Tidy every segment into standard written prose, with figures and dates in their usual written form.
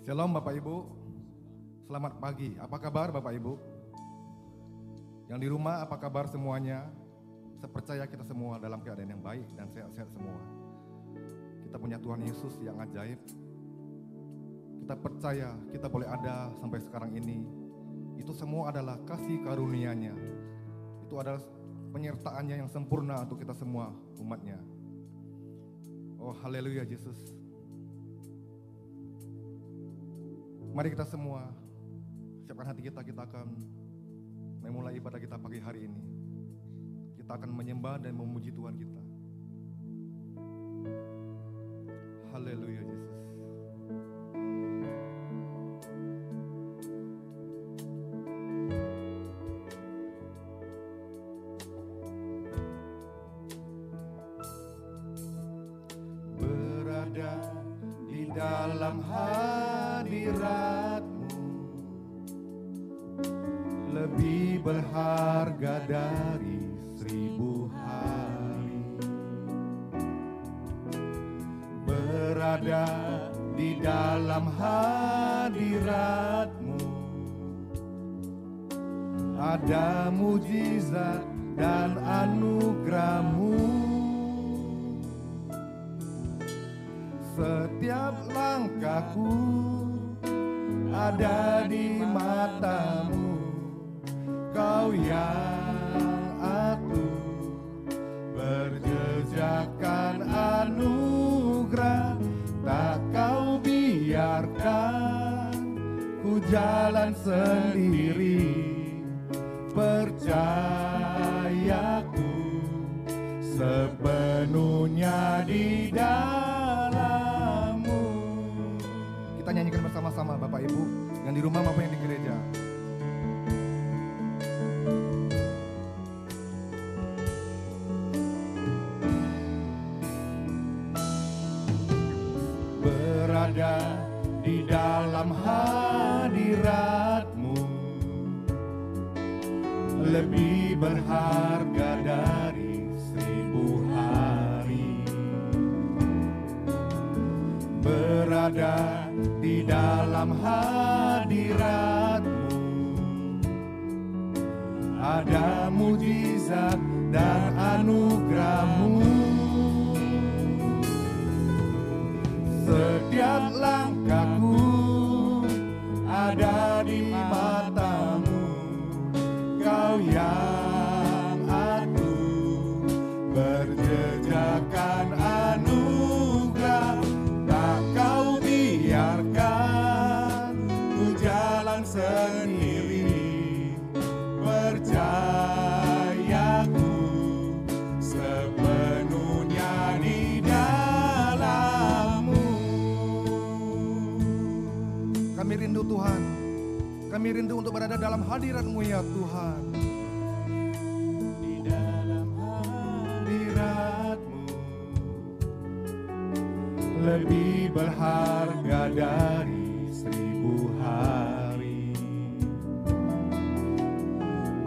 Shalom Bapak Ibu, selamat pagi. Apa kabar Bapak Ibu? Yang di rumah apa kabar semuanya? Saya percaya kita semua dalam keadaan yang baik dan sehat-sehat semua. Kita punya Tuhan Yesus yang ajaib. Kita percaya kita boleh ada sampai sekarang ini. Itu semua adalah kasih karunia-Nya. Itu adalah penyertaan-Nya yang sempurna untuk kita semua umat-Nya. Oh haleluya Yesus. Mari kita semua siapkan hati kita, kita akan memulai ibadah kita pagi hari ini. Kita akan menyembah dan memuji Tuhan kita. Haleluya Yesus. Berada di dalam hadirat-Mu lebih berharga dari 1000 hari. Berada di dalam hadirat-Mu ada mujizat dan anugerah-Mu. Setiap langkahku ada di mata-Mu. Kau yang atur, berjejakkan anugerah. Tak Kau biarkan ku jalan sendiri. Percayaku sepenuhnya di dalam-Mu. Kita nyanyikan bersama-sama Bapak Ibu yang di rumah maupun yang di gereja. Berada di dalam hadirat-Mu lebih berharga dari 1000 hari. Berada di dalam hadirat-Mu ada mujizat dan anugerah-Mu. Setiap langkahku ada di mata-Mu. Kau yang atur, berjejakkan anugerah. Tak Kau biarkan ku jalan sendiri. Percayaku sepenuhnya di dalam-Mu. Kami rindu Tuhan. Kami rindu untuk berada dalam hadirat-Mu ya Tuhan. Di dalam hadirat-Mu lebih berharga dari 1000 hari.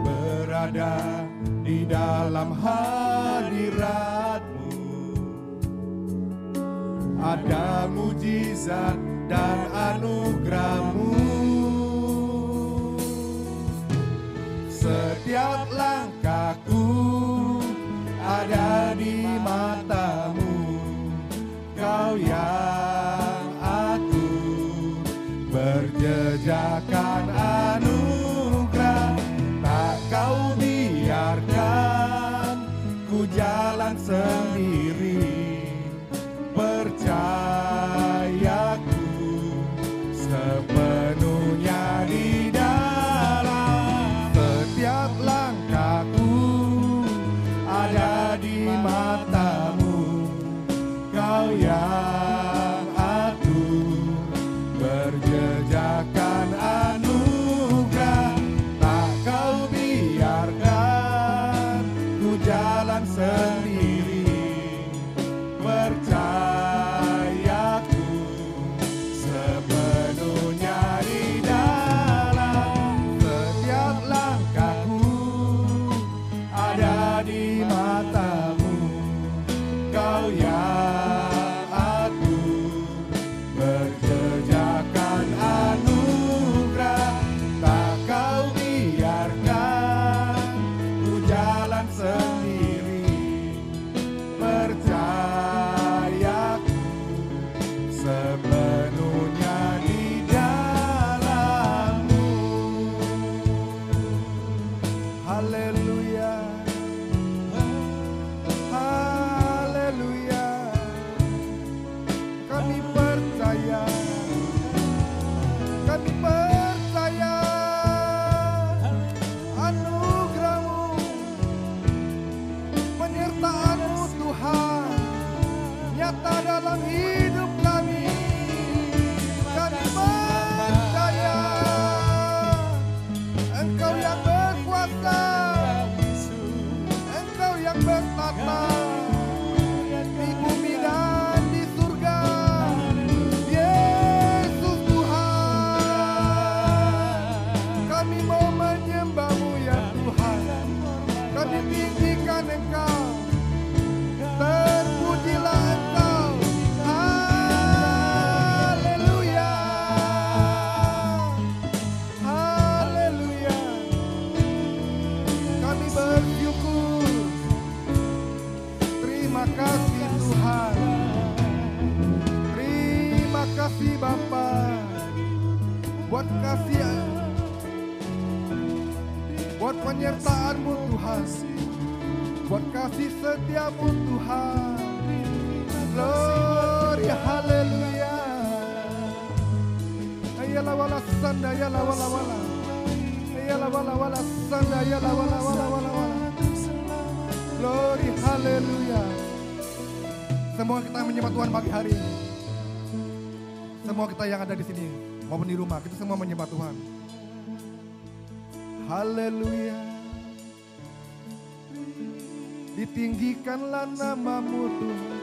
Berada di dalam hadirat-Mu ada mujizat dan anugerah-Mu. Setiap langkahku ada di mata-Mu. Kau yang atur, berjejakkan anugerah. Tak Kau biarkan ku jalan sendiri. Percayaku sepenuhnya di dalam. Setiap langkahku ada di mata-Mu. Kau yang atur, berjejakkan anugerah. buat kasih, buat penyertaan-Mu Tuhan, buat kasih setia-Mu Tuhan. Glory, haleluya. Ayala wala sanda, ayala wala wala. Ayala wala wala sanda, ayala wala wala wala wala. Glory, haleluya. Semua kita menyembah Tuhan pagi hari ini. Semua kita yang ada di sini maupun di rumah, kita semua menyembah Tuhan. Haleluya. Ditinggikanlah nama-Mu Tuhan,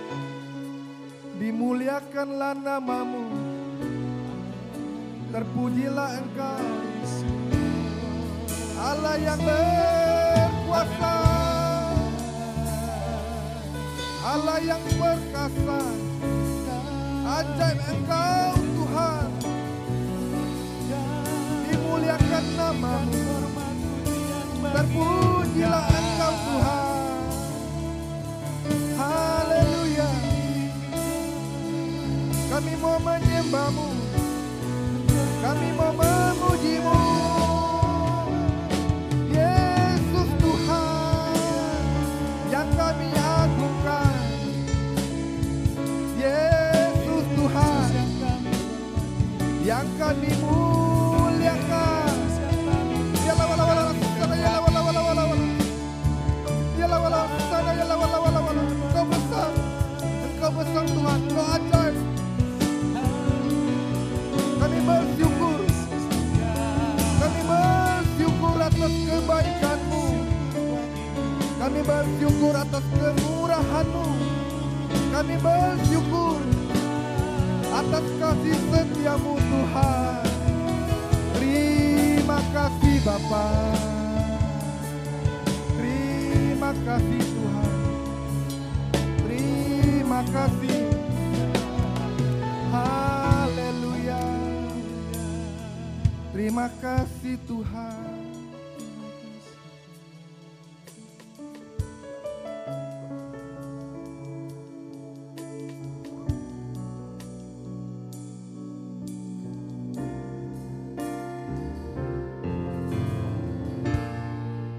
dimuliakanlah nama-Mu, terpujilah Engkau, Allah yang berkuasa, Allah yang perkasa. Ajaib Engkau Tuhan, dimuliakan nama-Mu, terpujilah Engkau Tuhan. Haleluya. Kami mau menyembah-Mu, kami mau memuji-Mu, Yesus Tuhan yang kami agungkan. Yesus Tuhan yang kami muliakan. Yalla wala wala sana, yalla wala wala wala wala. Yalla wala sana, yalla wala wala wala. Engkau besar, Engkau besar Tuhan, Engkau ajaib. Kami bersyukur, kami bersyukur atas kebaikan-Mu, kami bersyukur atas kemurahan-Mu, kami bersyukur atas kasih setia-Mu Tuhan. Terima kasih Bapa, terima kasih Tuhan, terima kasih. Haleluya. Terima kasih Tuhan.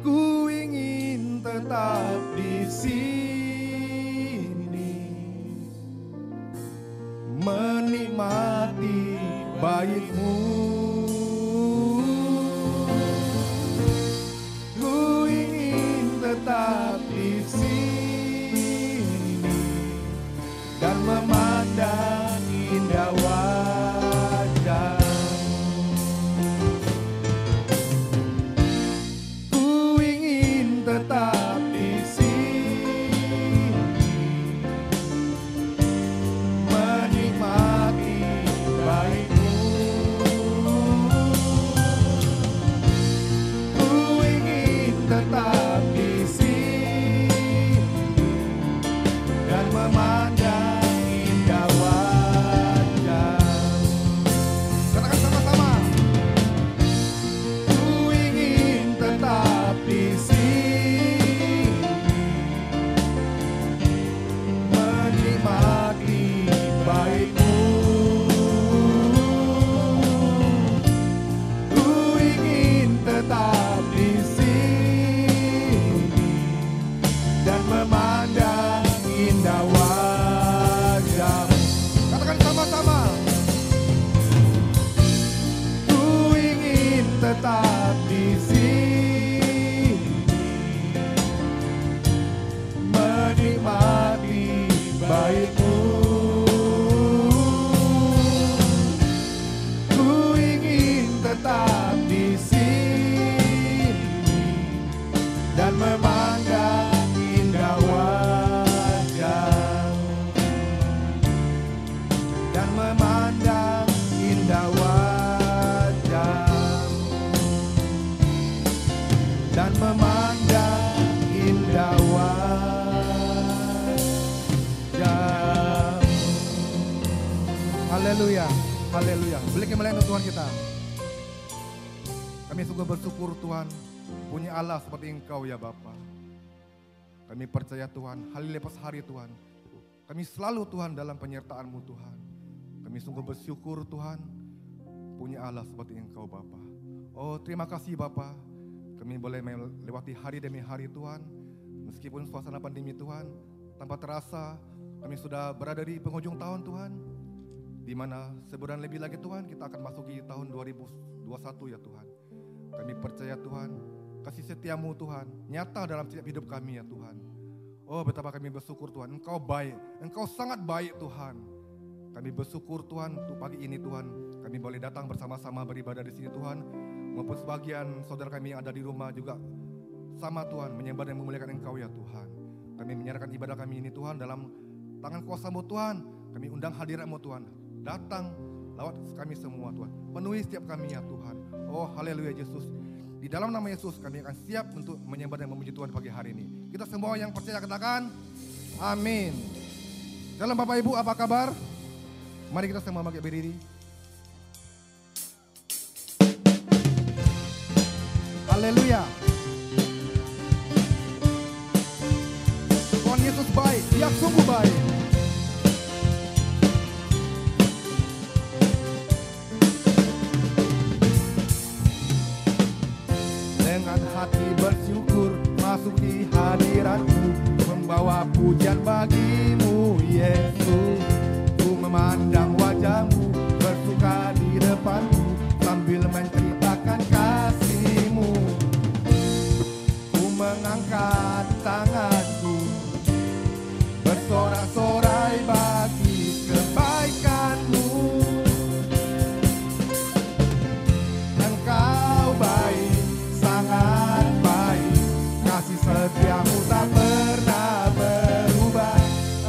Ku ingin tetap di sini, menikmati bait-Mu. Ku ingin tetap di sini dan memandang indah wajah. Ku ingin tetap di sini, menikmati bait-Mu. Ku ingin tetap di sini dan memandang indah wajah. Katakan sama-sama. Ku ingin tetap di sini, menikmati bait-Mu. Ku ingin tetap di sini dan memandang indah wajah-Mu. Katakan sama-sama. Ku ingin tetap di sini, menikmati bait-Mu. Ku ingin tetap di sini dan memandang indah wajah, dan memandang indah wajah, dan memandang indah wajah. Haleluya, haleluya. Beri kemuliaan untuk Tuhan kita. Kami sungguh bersyukur Tuhan, punya Allah seperti Engkau ya Bapa. Kami percaya Tuhan, hari lepas hari Tuhan, kami selalu Tuhan dalam penyertaan-Mu Tuhan. Kami sungguh bersyukur Tuhan, punya Allah seperti Engkau Bapa. Oh terima kasih Bapa, kami boleh melewati hari demi hari Tuhan. Meskipun suasana pandemi Tuhan, tanpa terasa kami sudah berada di penghujung tahun Tuhan, di mana sebulan lebih lagi Tuhan kita akan masuki tahun 2021 ya Tuhan. Kami percaya Tuhan, kasih setiamu Tuhan nyata dalam setiap hidup kami ya Tuhan. Oh betapa kami bersyukur Tuhan, Engkau baik, Engkau sangat baik Tuhan. Kami bersyukur Tuhan untuk pagi ini Tuhan, kami boleh datang bersama-sama beribadah di sini Tuhan. Maupun sebagian saudara kami yang ada di rumah juga sama Tuhan, menyembah dan memuliakan Engkau ya Tuhan. Kami menyerahkan ibadah kami ini Tuhan dalam tangan kuasa-Mu Tuhan. Kami undang hadirat-Mu Tuhan, datang lawat kami semua Tuhan, penuhi setiap kami ya Tuhan. Oh haleluya Yesus. Di dalam nama Yesus kami akan siap untuk menyembah dan memuji Tuhan pagi hari ini. Kita semua yang percaya katakan amin. Shalom Bapak Ibu, apa kabar? Mari kita semua bangkit berdiri. Haleluya. Tuhan Yesus baik, Dia sungguh baik. Dengan hati bersyukur masuk di hadirat-Mu, membawa pujian bagi-Mu Yesus. Ku memandang wajah-Mu, bersuka di depan-Mu, sambil menceritakan kasih-Mu. Ku mengangkat tanganku, bersorak-sorai bagi kebaikan-Mu. Engkau baik, sangat baik, kasih setiamu tak pernah berubah.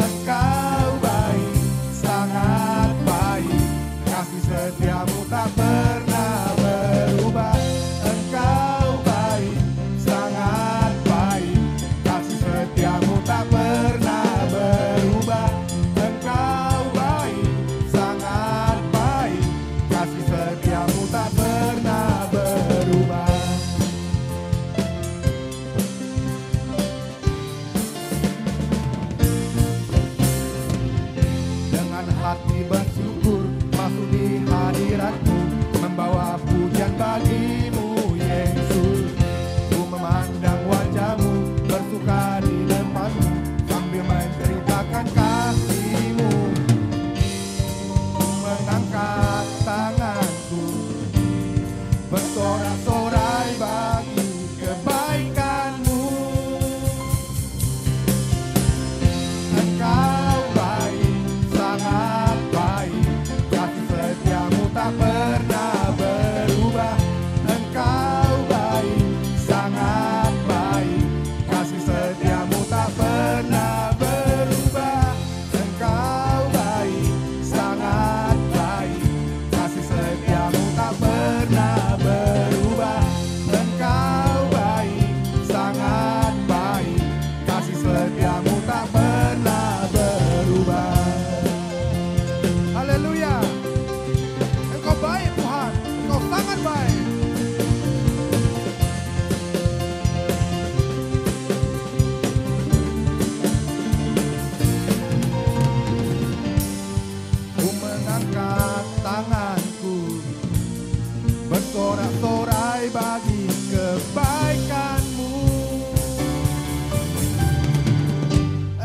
Engkau baik, sangat baik, kasih setiamu tak pernah berubah. Engkau baik, sangat baik, kasih setiamu tak pernah berubah. Engkau baik, sangat baik, kasih setiamu tak pernah berubah. Dengan hati bersyukur masuk di hadirat-Mu, membawa pujian bagi-Mu Yesus. Ku memandang wajah-Mu, bersuka di depan-Mu, sambil menceritakan kasih-Mu. Ku mengangkat tanganku, bersorak-sorai bagi kebaikan-Mu. Engkau baik, sangat baik, kasih setiamu tak pernah berubah. Engkau baik, sangat baik, kasih setiamu tak pernah berubah. Engkau baik, sangat baik, kasih setiamu tak pernah berubah. Engkau baik, sangat baik, kasih setiamu tak pernah berubah. Haleluya. Engkau baik Tuhan, Engkau sangat baik. Ku mengangkat tanganku, bersorak-sorai bagi kebaikan-Mu.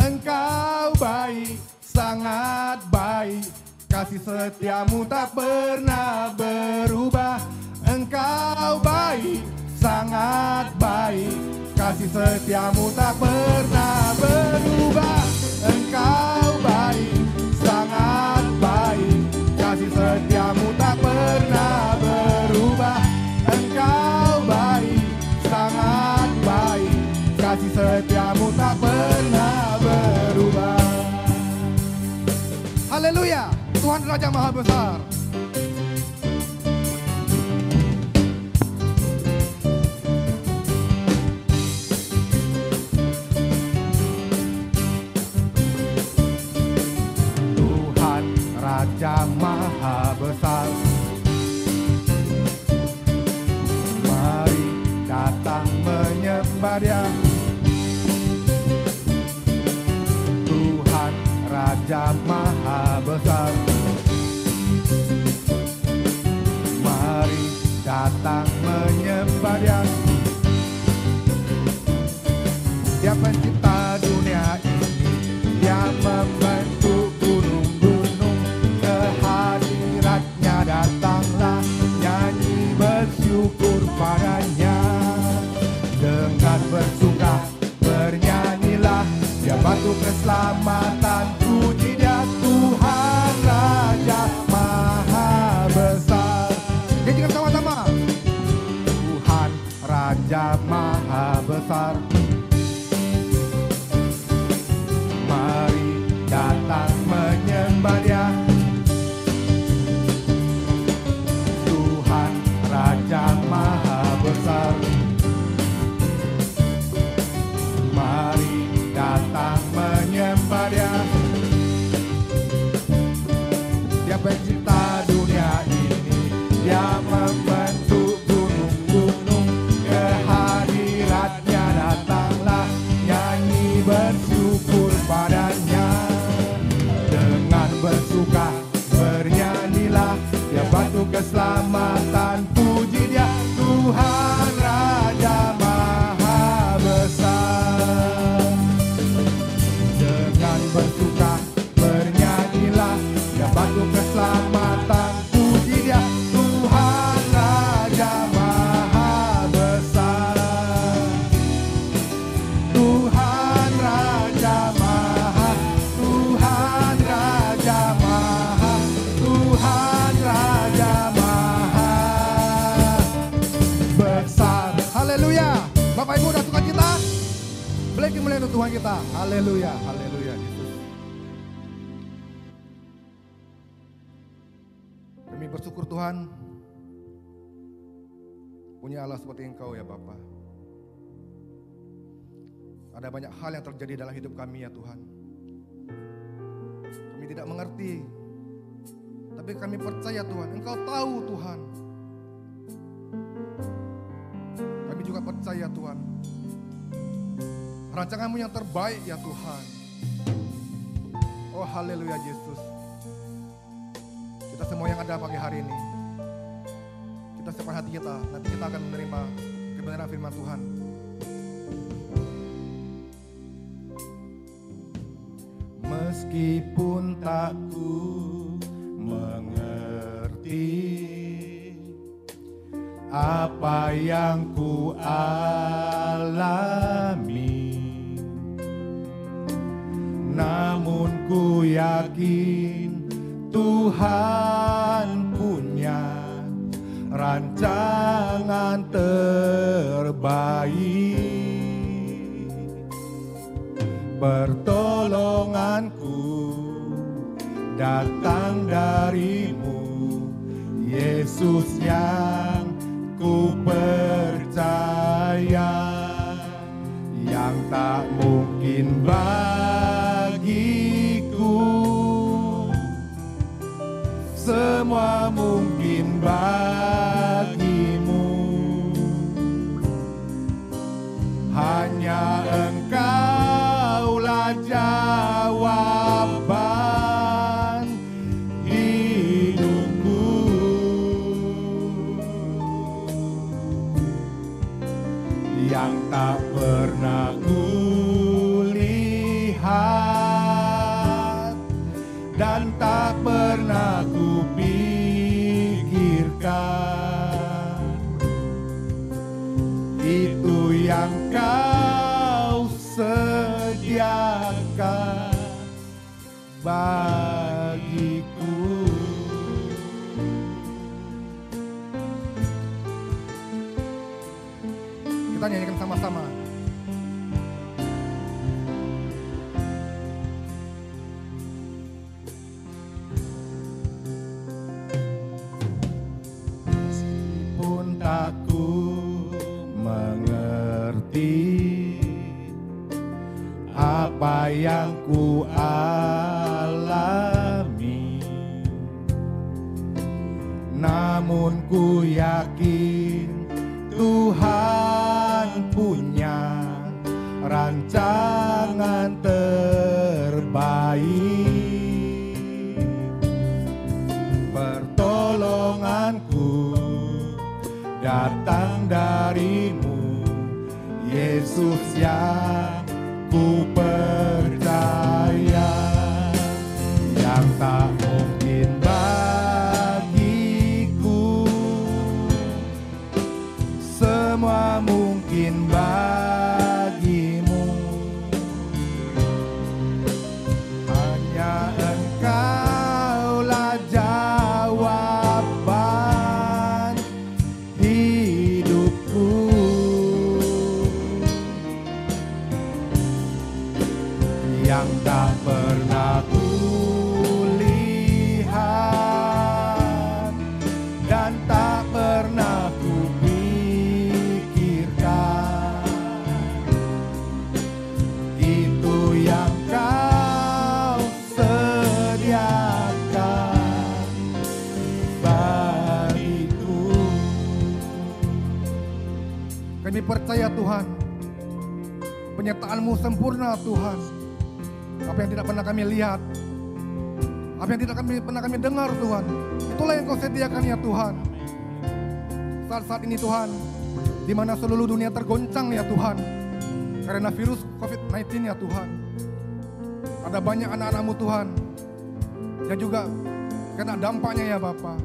Engkau baik, sangat baik, kasih setiamu tak pernah berubah. Engkau baik, sangat baik, kasih setiamu tak pernah berubah. Engkau baik, sangat baik, kasih setiamu tak pernah berubah. Engkau baik, sangat baik, kasih setiamu tak pernah berubah. Haleluya, Tuhan Raja Maha Besar. Tuhan Raja Maha Besar, mari datang menyembah Dia. Tuhan Raja Maha Besar, pencipta dunia ini. Dia membentuk gunung-gunung, kehadiratnya datanglah, nyanyi bersyukur padanya. Dengan bersuka bernyanyilah, dia batu keselamatan, puji dia Tuhan Raja Maha Besar. Dengan bersuka bernyanyilah, dia batu keselamatan, puji dia Tuhan Raja Maha Besar. Tuhan Raja Maha, Tuhan Raja Maha, Tuhan Raja Maha Besar. Haleluya. Bapak Ibu udah suka kita? Beli kemuliaan untuk Tuhan kita. Haleluya, haleluya. Kami bersyukur Tuhan, punya Allah seperti Engkau ya Bapa. Ada banyak hal yang terjadi dalam hidup kami ya Tuhan. Kami tidak mengerti, tapi kami percaya Tuhan, Engkau tahu Tuhan. Kami juga percaya Tuhan, rancangan-Mu yang terbaik ya Tuhan. Oh haleluya Yesus. Kita semua yang ada pagi hari ini, kita siapkan hati kita, nanti kita akan menerima kebenaran firman Tuhan. Meskipun tak ku mengerti apa yang ku alami, namun ku yakin Tuhan punya rancangan terbaik. Pertolonganku datang dari-Mu, Yesus yang ku percaya. Yang tak mungkin bagiku, semua mungkin bagi-Mu. Hanya Engkaulah jawaban hidupku. Yang tak pernah kulihat dan tak pernah kupikirkan, itu yang Kau sediakan bagiku. Kita nyanyikan sama-sama. Meskipun tak ku mengerti apa yang ku alami, namun ku yakin Tuhan punya rancangan terbaik. Pertolonganku datang dari-Mu, Yesus yang ku percaya. Yang tak mungkin bagiku, semua mungkin bagi-Mu. Hanya Engkaulah jawaban hidupku. percaya Tuhan, penyertaan-Mu sempurna Tuhan. Apa yang tidak pernah kami lihat, apa yang tidak pernah kami dengar Tuhan, itulah yang Kau sediakan ya Tuhan. Saat-saat ini Tuhan, di mana seluruh dunia tergoncang ya Tuhan, karena virus COVID-19 ya Tuhan. Ada banyak anak-anak-Mu Tuhan, yang juga kena dampaknya ya Bapa.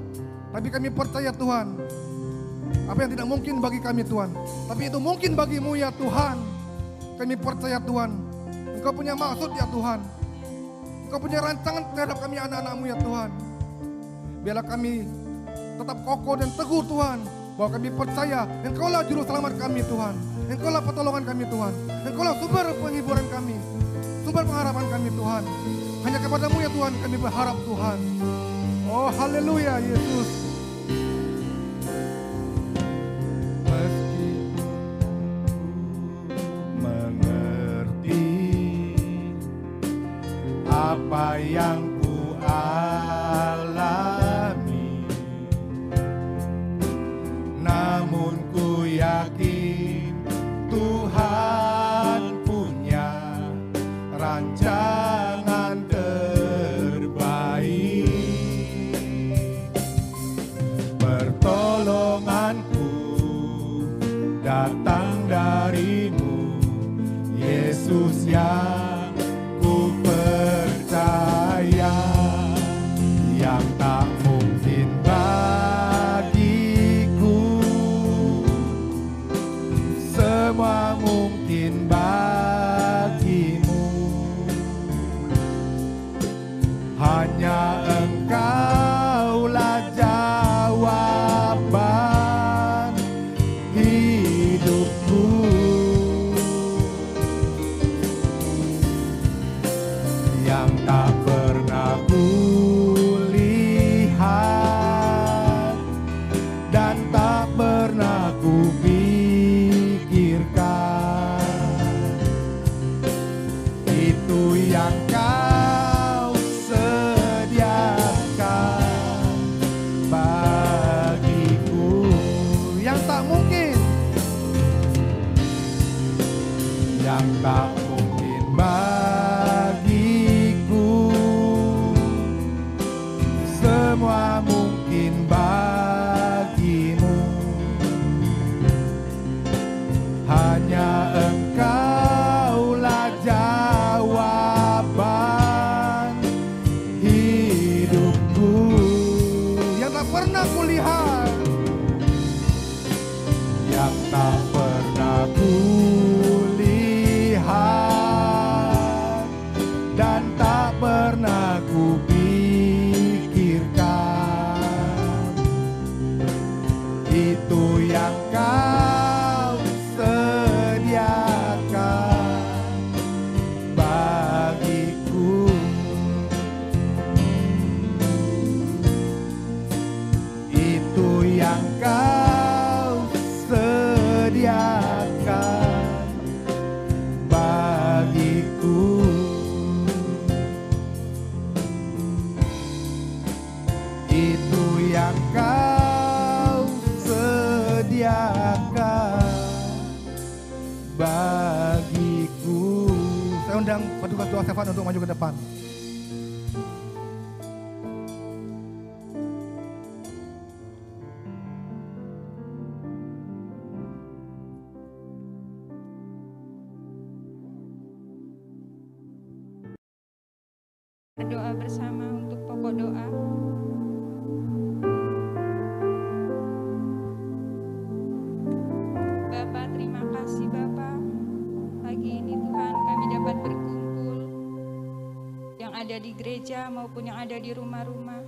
Tapi kami percaya Tuhan, apa yang tidak mungkin bagi kami Tuhan, tapi itu mungkin bagi-Mu ya Tuhan. Kami percaya Tuhan, Engkau punya maksud ya Tuhan. Engkau punya rancangan terhadap kami anak-anak-Mu ya Tuhan. Biarlah kami tetap kokoh dan teguh Tuhan, bahwa kami percaya Engkau-lah juru selamat kami Tuhan. Engkau-lah pertolongan kami Tuhan. Engkau-lah sumber penghiburan kami, sumber pengharapan kami Tuhan. Hanya kepada-Mu ya Tuhan kami berharap Tuhan. Oh haleluya Yesus. Meski mengerti apa yang ku alami, namun ku yakin Tuhan punya rancangan terbaik. Pertolonganku datang dari-Mu, Yesus yang ku percaya. Yang tak mungkin bagiku, semua mungkin bagi-Mu. Hanya Engkau-lah jawaban hidupku. Yang tak pernah kulihat dan tak pernah kupikirkan, itu yang Kau sediakan bagiku. Yang tak mungkin, yang tak mungkin bagiku, semua mungkin bagi-Mu. Hanya Engkau-lah jawaban hidupku. Yang tak pernah kulihat, yang tak pernah kulihat dan tak pernah kupikirkan, itu yang Kau sediakan bagiku. Itu yang Kau sediakan bagiku. Itu yang Kau sediakan bagiku. Saya undang petugas doa Stefan untuk maju ke depan. Berdoa bersama untuk pokok doa. Bapa, terima kasih Bapa. Pagi ini Tuhan kami dapat berkumpul, yang ada di gereja maupun yang ada di rumah-rumah.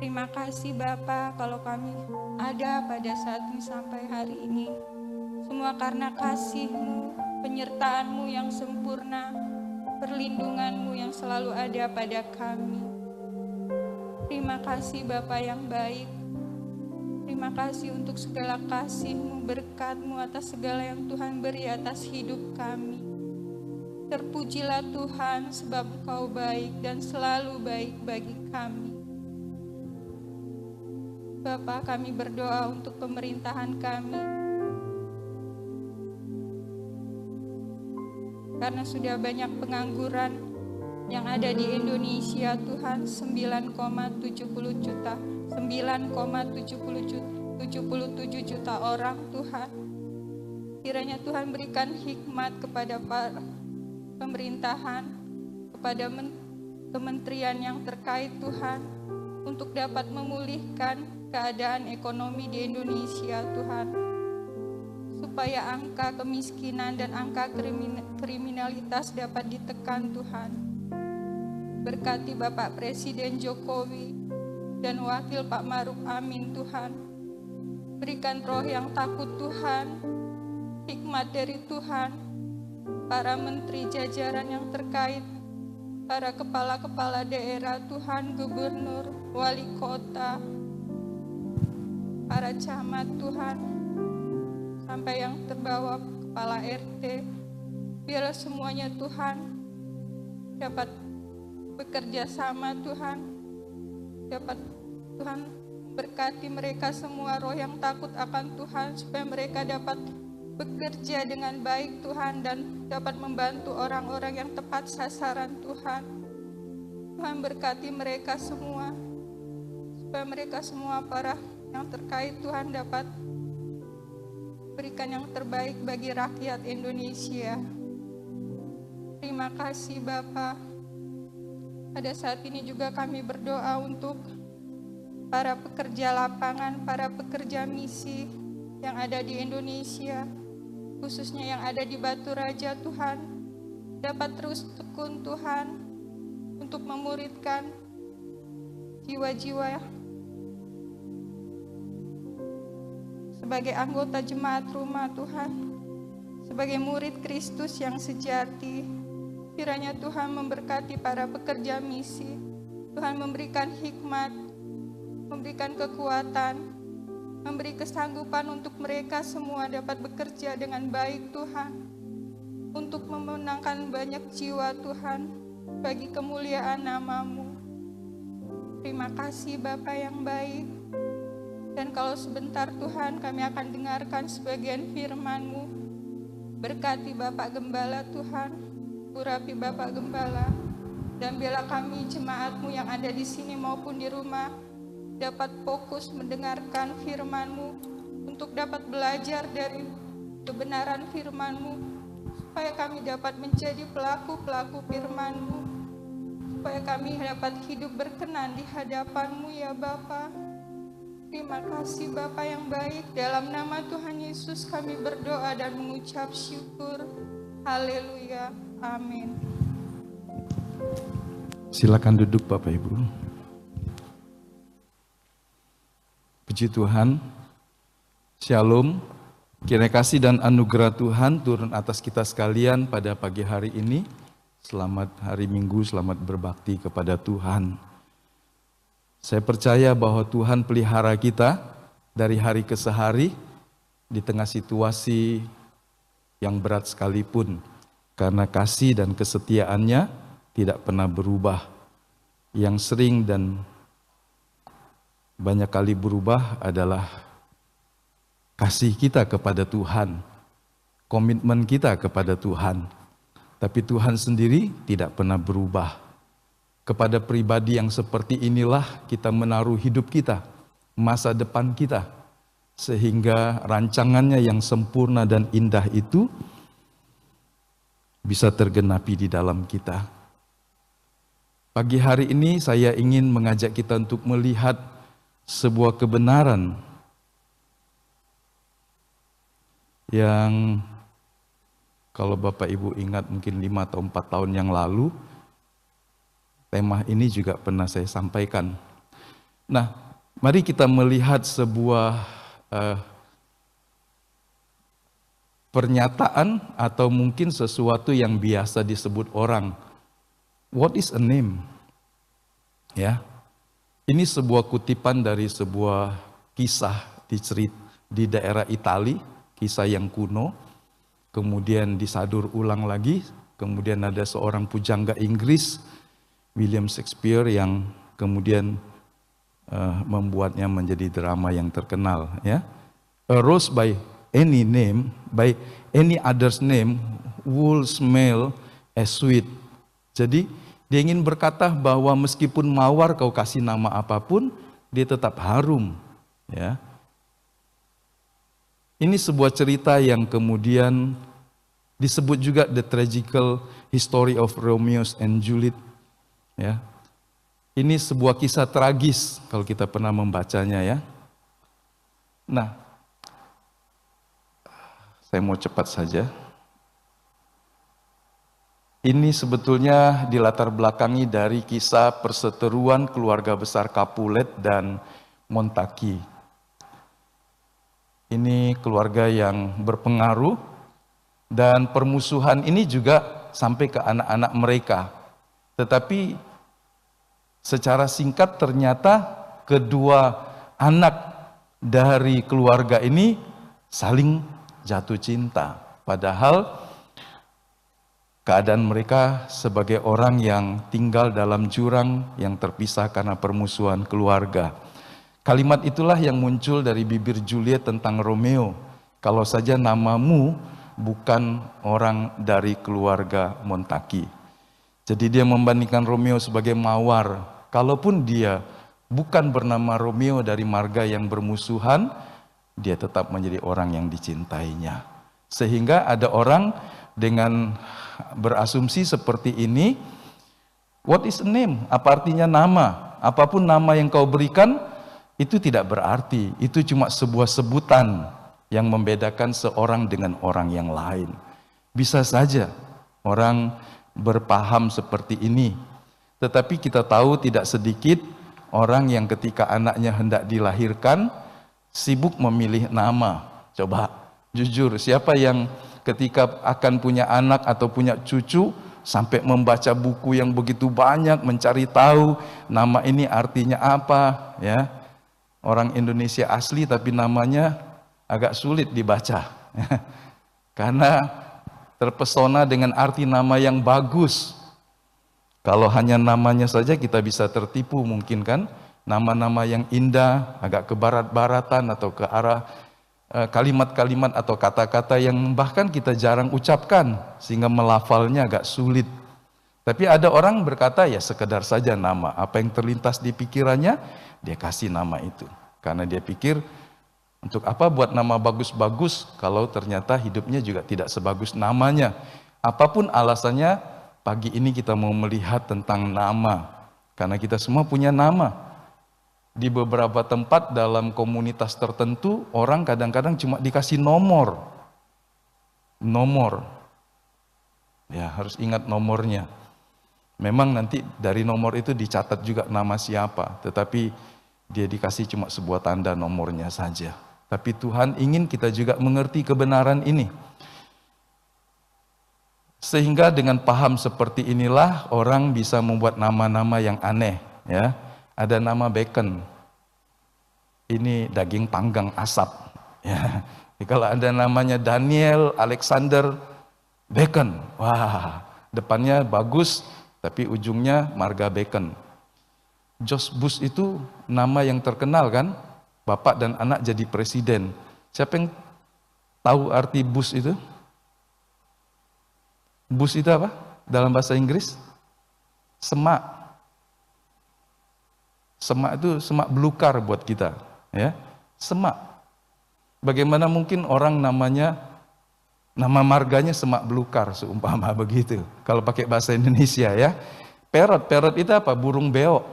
Terima kasih Bapa kalau kami ada pada saat ini sampai hari ini. Semua karena kasih-Mu, penyertaan-Mu yang sempurna, perlindungan-Mu yang selalu ada pada kami. Terima kasih Bapa yang baik. Terima kasih untuk segala kasih-Mu, berkat-Mu atas segala yang Tuhan beri atas hidup kami. Terpujilah Tuhan sebab Engkau baik dan selalu baik bagi kami. Bapa, kami berdoa untuk pemerintahan kami. karena sudah banyak pengangguran yang ada di Indonesia Tuhan, 9,77 juta orang Tuhan. Kiranya Tuhan berikan hikmat kepada para pemerintahan, kepada kementerian yang terkait Tuhan, untuk dapat memulihkan keadaan ekonomi di Indonesia Tuhan, supaya angka kemiskinan dan angka kriminalitas dapat ditekan Tuhan. Berkati Bapak Presiden Jokowi dan Wakil Pak Maruf Amin Tuhan. Berikan roh yang takut Tuhan, hikmat dari Tuhan, para menteri jajaran yang terkait, para kepala-kepala daerah Tuhan, gubernur, wali kota, para camat Tuhan, sampai yang terbawah kepala RT, biarlah semuanya Tuhan dapat bekerja sama Tuhan, dapat Tuhan berkati mereka semua roh yang takut akan Tuhan, supaya mereka dapat bekerja dengan baik Tuhan dan dapat membantu orang-orang yang tepat sasaran Tuhan. Tuhan berkati mereka semua, supaya mereka semua para yang terkait Tuhan dapat berikan yang terbaik bagi rakyat Indonesia. Terima kasih Bapa. Pada saat ini juga kami berdoa untuk para pekerja lapangan, para pekerja misi yang ada di Indonesia, khususnya yang ada di Batu Raja Tuhan, dapat terus tekun Tuhan untuk memuridkan jiwa-jiwa sebagai anggota jemaat rumah Tuhan, sebagai murid Kristus yang sejati. Kiranya Tuhan memberkati para pekerja misi, Tuhan memberikan hikmat, memberikan kekuatan, memberi kesanggupan untuk mereka semua dapat bekerja dengan baik Tuhan, untuk memenangkan banyak jiwa Tuhan, bagi kemuliaan nama-Mu. Terima kasih Bapa yang baik. Dan kalau sebentar Tuhan kami akan dengarkan sebagian firman-Mu. Berkati Bapak Gembala Tuhan, urapi Bapak Gembala, dan biarlah kami jemaat-Mu yang ada di sini maupun di rumah dapat fokus mendengarkan firman-Mu, untuk dapat belajar dari kebenaran firman-Mu, supaya kami dapat menjadi pelaku-pelaku firman-Mu, supaya kami dapat hidup berkenan di hadapan-Mu ya Bapa. Terima kasih Bapa yang baik. Dalam nama Tuhan Yesus kami berdoa dan mengucap syukur. Haleluya. Amin. Silakan duduk Bapak Ibu. Puji Tuhan. Shalom. Kiranya kasih dan anugerah Tuhan turun atas kita sekalian pada pagi hari ini. Selamat hari Minggu, selamat berbakti kepada Tuhan. Saya percaya bahwa Tuhan pelihara kita dari hari ke hari di tengah situasi yang berat sekalipun. Karena kasih dan kesetiaannya tidak pernah berubah. Yang sering dan banyak kali berubah adalah kasih kita kepada Tuhan, komitmen kita kepada Tuhan. Tapi Tuhan sendiri tidak pernah berubah. Kepada pribadi yang seperti inilah kita menaruh hidup kita, masa depan kita. Sehingga rancangannya yang sempurna dan indah itu bisa tergenapi di dalam kita. Pagi hari ini saya ingin mengajak kita untuk melihat sebuah kebenaran yang kalau Bapak Ibu ingat mungkin 5 atau 4 tahun yang lalu, tema ini juga pernah saya sampaikan. Nah, mari kita melihat sebuah pernyataan atau mungkin sesuatu yang biasa disebut orang. What is a name? Ya. Ini sebuah kutipan dari sebuah kisah di daerah Italia, kisah yang kuno. Kemudian disadur ulang lagi, kemudian ada seorang pujangga Inggris, William Shakespeare, yang kemudian membuatnya menjadi drama yang terkenal. Ya. A rose by any name, by any other's name, wool smell as sweet. Jadi dia ingin berkata bahwa meskipun mawar kau kasih nama apapun, dia tetap harum. Ya. Ini sebuah cerita yang kemudian disebut juga the tragical history of Romeo and Juliet. Ya. Ini sebuah kisah tragis kalau kita pernah membacanya ya. Nah, saya mau cepat saja. Ini sebetulnya dilatar belakangi dari kisah perseteruan keluarga besar Capulet dan Montaki. Ini keluarga yang berpengaruh dan permusuhan ini juga sampai ke anak-anak mereka. Tetapi secara singkat ternyata kedua anak dari keluarga ini saling jatuh cinta. Padahal keadaan mereka sebagai orang yang tinggal dalam jurang yang terpisah karena permusuhan keluarga. Kalimat itulah yang muncul dari bibir Juliet tentang Romeo. Kalau saja namamu bukan orang dari keluarga Montaki. Jadi dia membandingkan Romeo sebagai mawar. Kalaupun dia bukan bernama Romeo dari marga yang bermusuhan, dia tetap menjadi orang yang dicintainya. Sehingga ada orang dengan berasumsi seperti ini, what is a name? Apa artinya nama? Apapun nama yang kau berikan, itu tidak berarti. Itu cuma sebuah sebutan yang membedakan seorang dengan orang yang lain. Bisa saja orang berpaham seperti ini. Tetapi kita tahu tidak sedikit orang yang ketika anaknya hendak dilahirkan, sibuk memilih nama. Coba, jujur, siapa yang ketika akan punya anak atau punya cucu, sampai membaca buku yang begitu banyak, mencari tahu nama ini artinya apa, ya. Orang Indonesia asli tapi namanya agak sulit dibaca. Karena terpesona dengan arti nama yang bagus. Kalau hanya namanya saja kita bisa tertipu mungkin kan. Nama-nama yang indah, agak ke barat-baratan atau ke arah kalimat-kalimat atau kata-kata yang bahkan kita jarang ucapkan sehingga melafalnya agak sulit. Tapi ada orang berkata ya sekedar saja nama, apa yang terlintas di pikirannya dia kasih nama itu. Karena dia pikir untuk apa buat nama bagus-bagus kalau ternyata hidupnya juga tidak sebagus namanya. Apapun alasannya, pagi ini kita mau melihat tentang nama. Karena kita semua punya nama. Di beberapa tempat dalam komunitas tertentu, orang kadang-kadang cuma dikasih nomor. Nomor. Ya, harus ingat nomornya. Memang nanti dari nomor itu dicatat juga nama siapa. Tetapi dia dikasih cuma sebuah tanda nomornya saja. Tapi Tuhan ingin kita juga mengerti kebenaran ini. Sehingga dengan paham seperti inilah orang bisa membuat nama-nama yang aneh. Ya, ada nama bacon. Ini daging panggang asap. Ya. Kalau ada namanya Daniel Alexander Bacon, wah, depannya bagus, tapi ujungnya marga bacon. George Bush itu nama yang terkenal kan? Bapak dan anak jadi presiden. Siapa yang tahu arti Bush itu? Bush itu apa? Dalam bahasa Inggris? Semak. Semak itu semak belukar buat kita. Ya, semak. Bagaimana mungkin orang namanya, nama marganya semak belukar, seumpama begitu. Kalau pakai bahasa Indonesia ya. Parrot, parrot itu apa? Burung beo.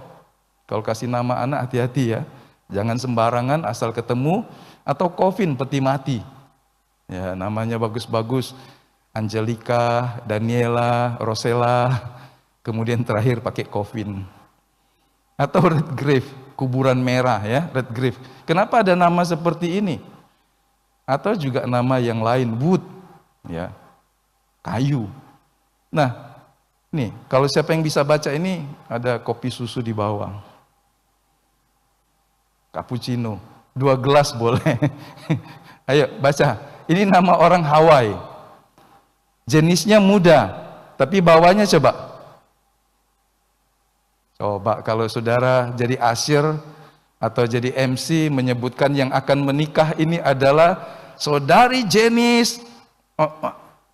Kalau kasih nama anak hati-hati ya. Jangan sembarangan asal ketemu. Atau Coffin, peti mati. Ya, namanya bagus-bagus. Angelica, Daniela, Rosella. Kemudian terakhir pakai Coffin. Atau Redgrave, kuburan merah ya, Redgrave. Kenapa ada nama seperti ini? Atau juga nama yang lain, wood, ya, kayu. Nah, nih, kalau siapa yang bisa baca ini, ada kopi susu di bawah. Cappuccino, 2 gelas boleh. Ayo baca, ini nama orang Hawaii. Jenisnya muda, tapi bawahnya coba. Coba kalau saudara jadi asyir atau jadi MC menyebutkan yang akan menikah ini adalah saudari Jenis.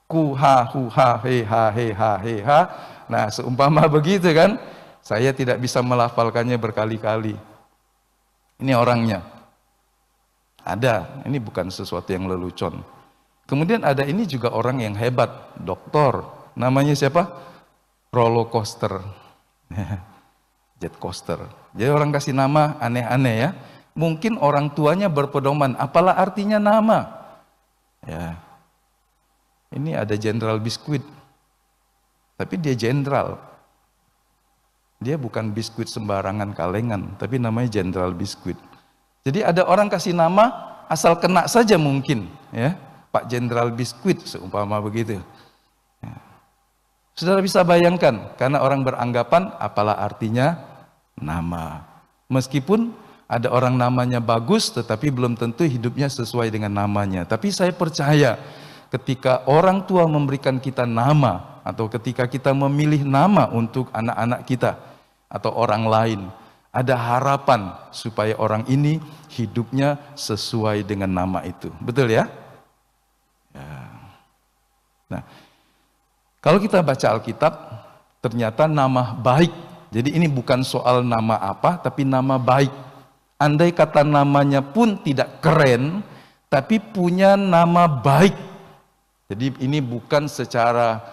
ku ha hu ha he ha he ha he ha. Nah, seumpama begitu kan, saya tidak bisa melafalkannya berkali-kali. Ini orangnya. Ada, ini bukan sesuatu yang lelucon. Kemudian ada ini juga orang yang hebat, doktor. Namanya siapa? Roller coaster. Jet coaster. Jadi orang kasih nama aneh-aneh ya. Mungkin orang tuanya berpedoman, apalah artinya nama? Ya. Ini ada Jenderal Biskuit. Tapi dia jenderal. Dia bukan biskuit sembarangan kalengan, tapi namanya Jenderal Biskuit. Jadi ada orang kasih nama asal kena saja mungkin, ya. Pak Jenderal Biskuit seumpama begitu. Ya. Saudara bisa bayangkan, karena orang beranggapan apalah artinya nama. Meskipun ada orang namanya bagus, tetapi belum tentu hidupnya sesuai dengan namanya. Tapi saya percaya ketika orang tua memberikan kita nama, atau ketika kita memilih nama untuk anak-anak kita atau orang lain, ada harapan supaya orang ini hidupnya sesuai dengan nama itu. Betul ya? Ya. Nah, kalau kita baca Alkitab, ternyata nama baik. Jadi ini bukan soal nama apa, tapi nama baik. Andai kata namanya pun tidak keren, tapi punya nama baik. Jadi ini bukan secara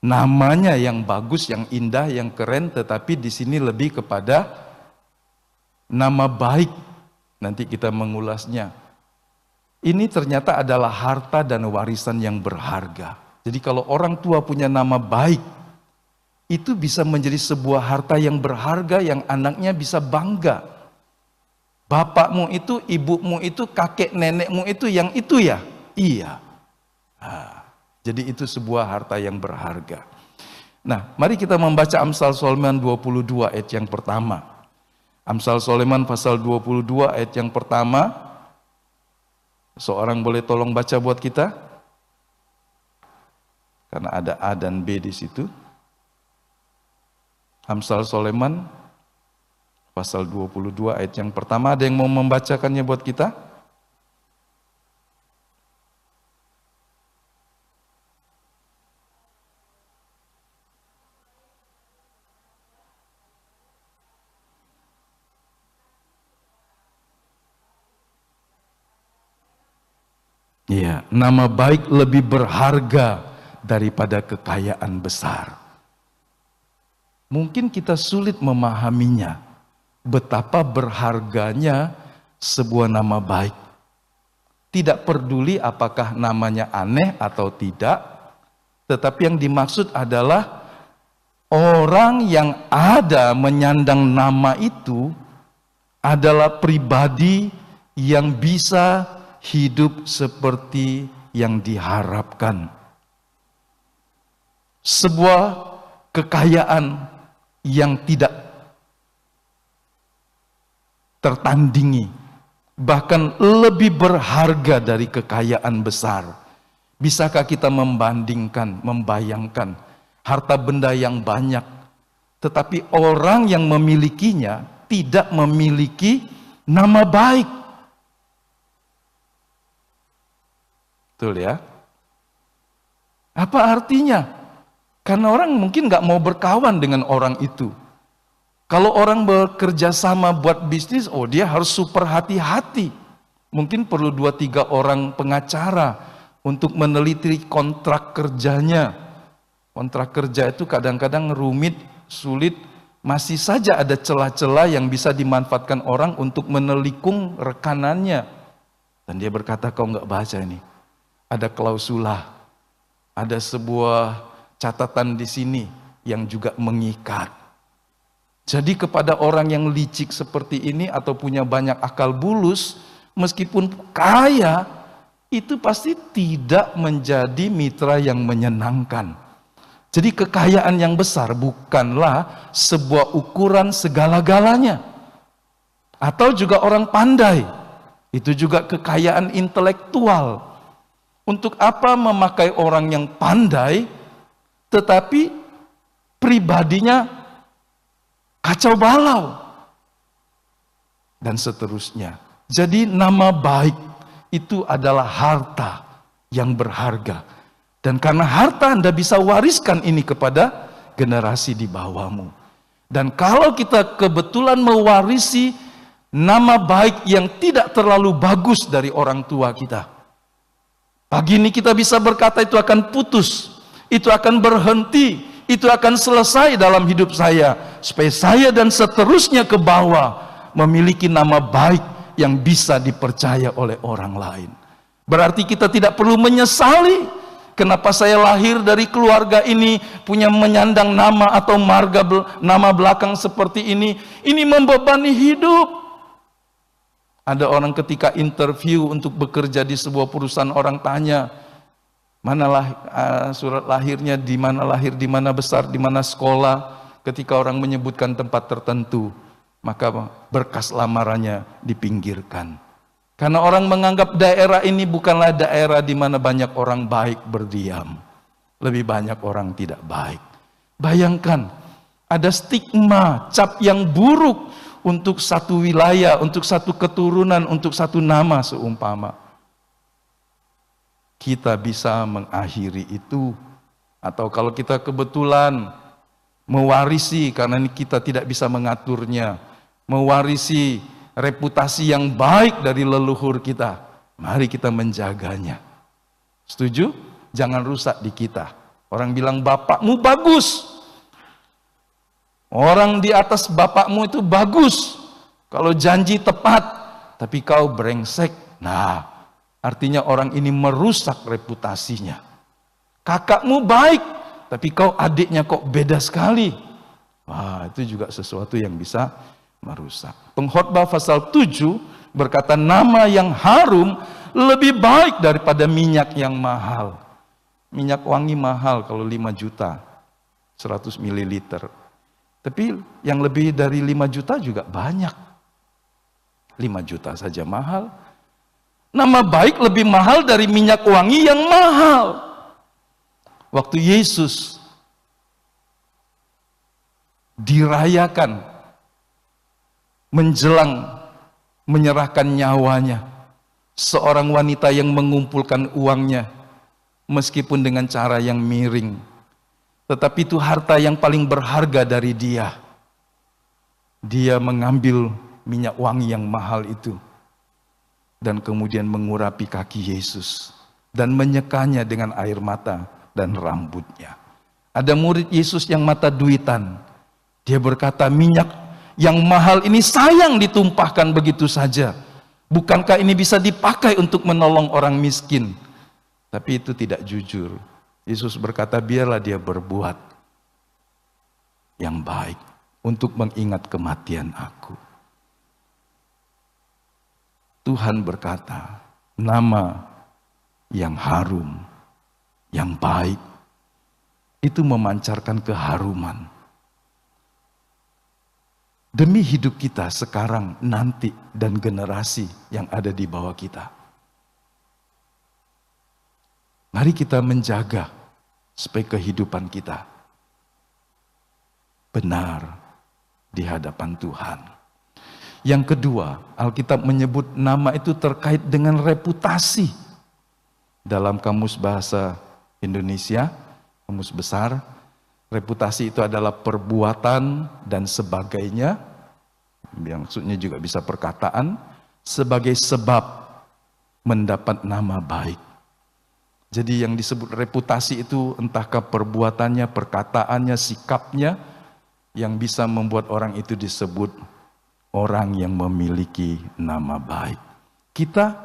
namanya yang bagus, yang indah, yang keren, tetapi di sini lebih kepada nama baik. Nanti kita mengulasnya. Ini ternyata adalah harta dan warisan yang berharga. Jadi kalau orang tua punya nama baik, itu bisa menjadi sebuah harta yang berharga yang anaknya bisa bangga. Bapakmu itu, ibumu itu, kakek nenekmu itu yang itu ya? Iya. Nah, jadi itu sebuah harta yang berharga. Nah, mari kita membaca Amsal Sulaiman 22 ayat yang pertama. Amsal Sulaiman pasal 22 ayat yang pertama. Seorang boleh tolong baca buat kita? Karena ada A dan B di situ. Amsal Sulaiman pasal 22 ayat yang pertama, ada yang mau membacakannya buat kita? Iya, nama baik lebih berharga daripada kekayaan besar. Mungkin kita sulit memahaminya, betapa berharganya sebuah nama baik. Tidak peduli apakah namanya aneh atau tidak, tetapi yang dimaksud adalah orang yang ada menyandang nama itu adalah pribadi yang bisa hidup seperti yang diharapkan. Sebuah kekayaan yang tidak tertandingi, bahkan lebih berharga dari kekayaan besar. Bisakah kita membandingkan, membayangkan harta benda yang banyak, tetapi orang yang memilikinya tidak memiliki nama baik? Betul ya? Apa artinya? Karena orang mungkin nggak mau berkawan dengan orang itu. Kalau orang bekerja sama buat bisnis, oh dia harus super hati-hati. Mungkin perlu 2-3 orang pengacara untuk meneliti kontrak kerjanya. Kontrak kerja itu kadang-kadang rumit, sulit, masih saja ada celah-celah yang bisa dimanfaatkan orang untuk menelikung rekanannya. Dan dia berkata, kau nggak baca ini. Ada klausula, ada sebuah catatan di sini yang juga mengikat. Jadi kepada orang yang licik seperti ini atau punya banyak akal bulus, meskipun kaya, itu pasti tidak menjadi mitra yang menyenangkan. Jadi kekayaan yang besar bukanlah sebuah ukuran segala-galanya. Atau juga orang pandai, itu juga kekayaan intelektual. Untuk apa memakai orang yang pandai, tetapi pribadinya kacau balau, dan seterusnya. Jadi nama baik itu adalah harta yang berharga. Dan karena harta Anda bisa wariskan ini kepada generasi di bawahmu. Dan kalau kita kebetulan mewarisi nama baik yang tidak terlalu bagus dari orang tua kita, pagi ini kita bisa berkata itu akan putus, itu akan berhenti, itu akan selesai dalam hidup saya, supaya saya dan seterusnya ke bawah memiliki nama baik yang bisa dipercaya oleh orang lain. Berarti kita tidak perlu menyesali kenapa saya lahir dari keluarga ini, punya menyandang nama atau nama belakang seperti ini. Ini membebani hidup. Ada orang ketika interview untuk bekerja di sebuah perusahaan, orang tanya, manalah surat lahirnya, di mana lahir, di mana besar, di mana sekolah. Ketika orang menyebutkan tempat tertentu, maka berkas lamarannya dipinggirkan. Karena orang menganggap daerah ini bukanlah daerah di mana banyak orang baik berdiam. Lebih banyak orang tidak baik. Bayangkan, ada stigma, cap yang buruk untuk satu wilayah, untuk satu keturunan, untuk satu nama seumpama. Kita bisa mengakhiri itu. Atau kalau kita kebetulan mewarisi, karena kita tidak bisa mengaturnya, mewarisi reputasi yang baik dari leluhur kita, mari kita menjaganya. Setuju? Jangan rusak di kita. Orang bilang bapakmu bagus, orang di atas bapakmu itu bagus kalau janji tepat, tapi kau brengsek. Nah, artinya orang ini merusak reputasinya. Kakakmu baik, tapi kau adiknya kok beda sekali. Wah, itu juga sesuatu yang bisa merusak. Pengkhotbah pasal 7 berkata nama yang harum lebih baik daripada minyak yang mahal. Minyak wangi mahal kalau 5 juta 100 ml. Tapi yang lebih dari 5 juta juga banyak. 5 juta saja mahal. Nama baik lebih mahal dari minyak wangi yang mahal. Waktu Yesus dirayakan menjelang menyerahkan nyawanya, seorang wanita yang mengumpulkan uangnya meskipun dengan cara yang miring, tetapi itu harta yang paling berharga dari dia. Dia mengambil minyak wangi yang mahal itu dan kemudian mengurapi kaki Yesus dan menyekanya dengan air mata dan rambutnya. Ada murid Yesus yang mata duitan, dia berkata, minyak yang mahal ini sayang ditumpahkan begitu saja. Bukankah ini bisa dipakai untuk menolong orang miskin? Tapi itu tidak jujur. Yesus berkata, biarlah dia berbuat yang baik untuk mengingat kematian aku. Tuhan berkata, nama yang harum, yang baik, itu memancarkan keharuman demi hidup kita sekarang, nanti, dan generasi yang ada di bawah kita. Mari kita menjaga supaya kehidupan kita benar di hadapan Tuhan. Yang kedua, Alkitab menyebut nama itu terkait dengan reputasi. Dalam Kamus Bahasa Indonesia, Kamus Besar, reputasi itu adalah perbuatan dan sebagainya, yang maksudnya juga bisa perkataan, sebagai sebab mendapat nama baik. Jadi yang disebut reputasi itu entahkah perbuatannya, perkataannya, sikapnya, yang bisa membuat orang itu disebut orang yang memiliki nama baik. Kita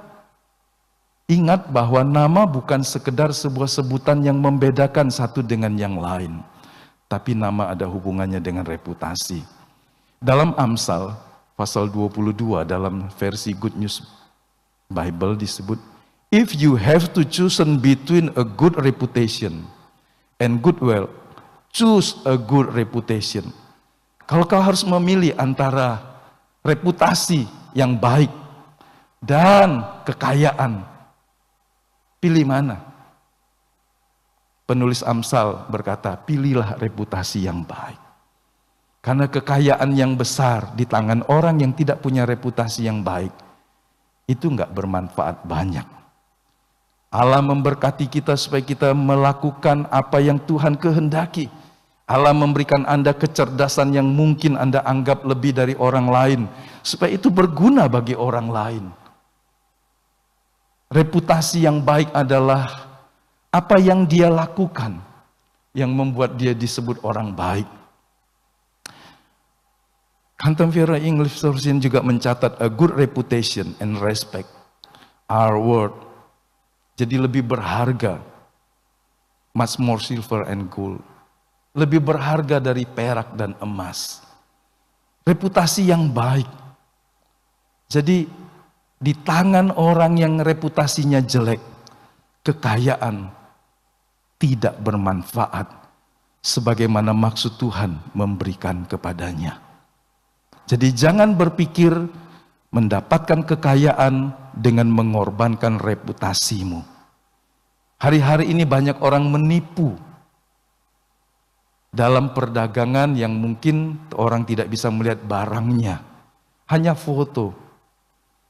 ingat bahwa nama bukan sekedar sebuah sebutan yang membedakan satu dengan yang lain, tapi nama ada hubungannya dengan reputasi. Dalam Amsal pasal 22 dalam versi Good News Bible disebut, if you have to choose between a good reputation and goodwill, choose a good reputation. Kalau kau harus memilih antara reputasi yang baik dan kekayaan, pilih mana? Penulis Amsal berkata, pilihlah reputasi yang baik. Karena kekayaan yang besar di tangan orang yang tidak punya reputasi yang baik, itu nggak bermanfaat banyak. Allah memberkati kita supaya kita melakukan apa yang Tuhan kehendaki. Allah memberikan Anda kecerdasan yang mungkin Anda anggap lebih dari orang lain, supaya itu berguna bagi orang lain. Reputasi yang baik adalah apa yang dia lakukan yang membuat dia disebut orang baik. Contemporary English Version juga mencatat a good reputation and respect are worth. Jadi lebih berharga, much more silver and gold. Lebih berharga dari perak dan emas. Reputasi yang baik. Jadi di tangan orang yang reputasinya jelek, kekayaan tidak bermanfaat sebagaimana maksud Tuhan memberikan kepadanya. Jadi jangan berpikir mendapatkan kekayaan dengan mengorbankan reputasimu. Hari-hari ini banyak orang menipu dalam perdagangan yang mungkin orang tidak bisa melihat barangnya, hanya foto.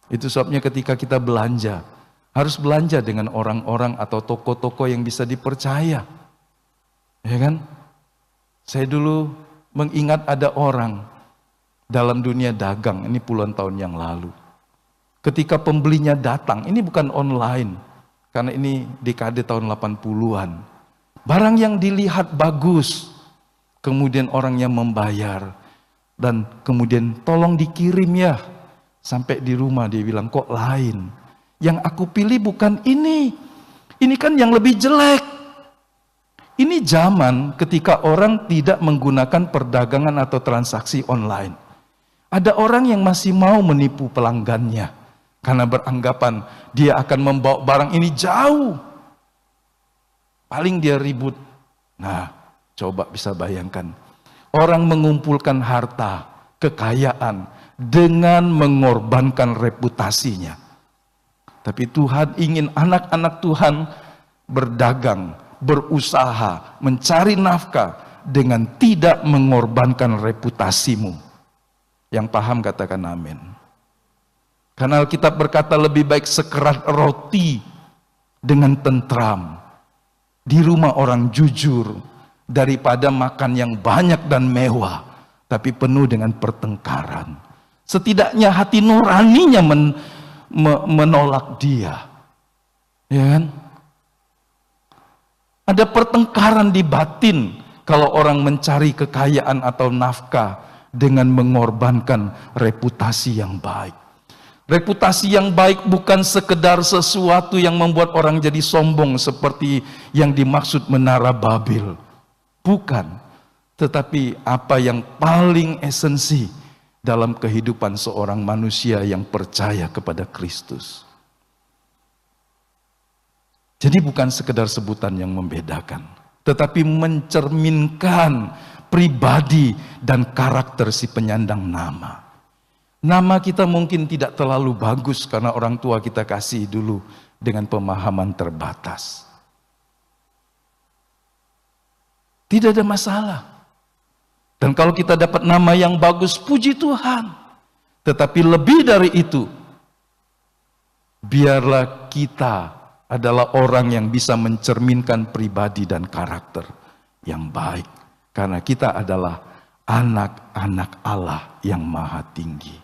Itu sebabnya ketika kita belanja, harus belanja dengan orang-orang atau toko-toko yang bisa dipercaya. Ya kan? Saya dulu mengingat ada orang dalam dunia dagang, ini puluhan tahun yang lalu. Ketika pembelinya datang, ini bukan online, karena ini dekade tahun 80-an. Barang yang dilihat bagus, kemudian orangnya membayar, dan kemudian tolong dikirim ya. Sampai di rumah dia bilang, kok lain? Yang aku pilih bukan ini kan yang lebih jelek. Ini zaman ketika orang tidak menggunakan perdagangan atau transaksi online. Ada orang yang masih mau menipu pelanggannya karena beranggapan dia akan membawa barang ini jauh. Paling dia ribut. Nah, coba bisa bayangkan. Orang mengumpulkan harta, kekayaan dengan mengorbankan reputasinya. Tapi Tuhan ingin anak-anak Tuhan berdagang, berusaha, mencari nafkah dengan tidak mengorbankan reputasimu. Yang paham katakan amin. Karena Alkitab berkata lebih baik sekerat roti dengan tentram di rumah orang jujur daripada makan yang banyak dan mewah tapi penuh dengan pertengkaran. Setidaknya hati nuraninya menolak dia. Ya kan? Ada pertengkaran di batin kalau orang mencari kekayaan atau nafkah dengan mengorbankan reputasi yang baik. Reputasi yang baik bukan sekedar sesuatu yang membuat orang jadi sombong seperti yang dimaksud Menara Babel. Bukan. Tetapi apa yang paling esensi dalam kehidupan seorang manusia yang percaya kepada Kristus. Jadi bukan sekedar sebutan yang membedakan, tetapi mencerminkan pribadi dan karakter si penyandang nama. Nama kita mungkin tidak terlalu bagus karena orang tua kita kasih dulu dengan pemahaman terbatas. Tidak ada masalah. Dan kalau kita dapat nama yang bagus, puji Tuhan. Tetapi lebih dari itu, biarlah kita adalah orang yang bisa mencerminkan pribadi dan karakter yang baik. Karena kita adalah anak-anak Allah yang maha tinggi.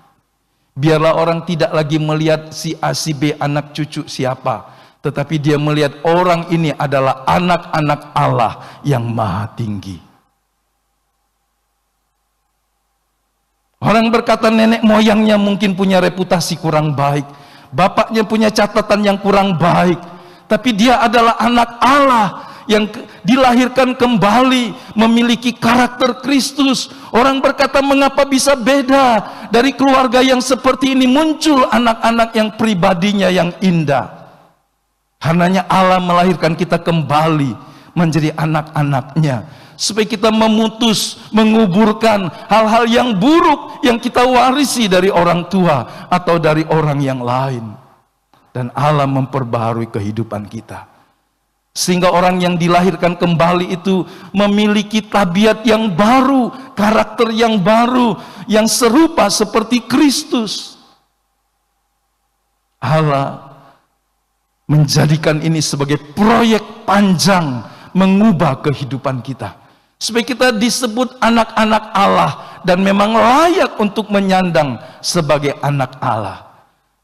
Biarlah orang tidak lagi melihat si A, si B, anak cucu siapa. Tetapi dia melihat orang ini adalah anak-anak Allah yang maha tinggi. Orang berkata nenek moyangnya mungkin punya reputasi kurang baik. Bapaknya punya catatan yang kurang baik. Tapi dia adalah anak Allah yang dilahirkan kembali, memiliki karakter Kristus. Orang berkata mengapa bisa beda dari keluarga yang seperti ini, muncul anak-anak yang pribadinya yang indah. Karenanya Allah melahirkan kita kembali menjadi anak-anaknya. Supaya kita memutus, menguburkan hal-hal yang buruk yang kita warisi dari orang tua atau dari orang yang lain. Dan Allah memperbaharui kehidupan kita. Sehingga orang yang dilahirkan kembali itu memiliki tabiat yang baru, karakter yang baru, yang serupa seperti Kristus. Allah menjadikan ini sebagai proyek panjang mengubah kehidupan kita. Supaya kita disebut anak-anak Allah dan memang layak untuk menyandang sebagai anak Allah.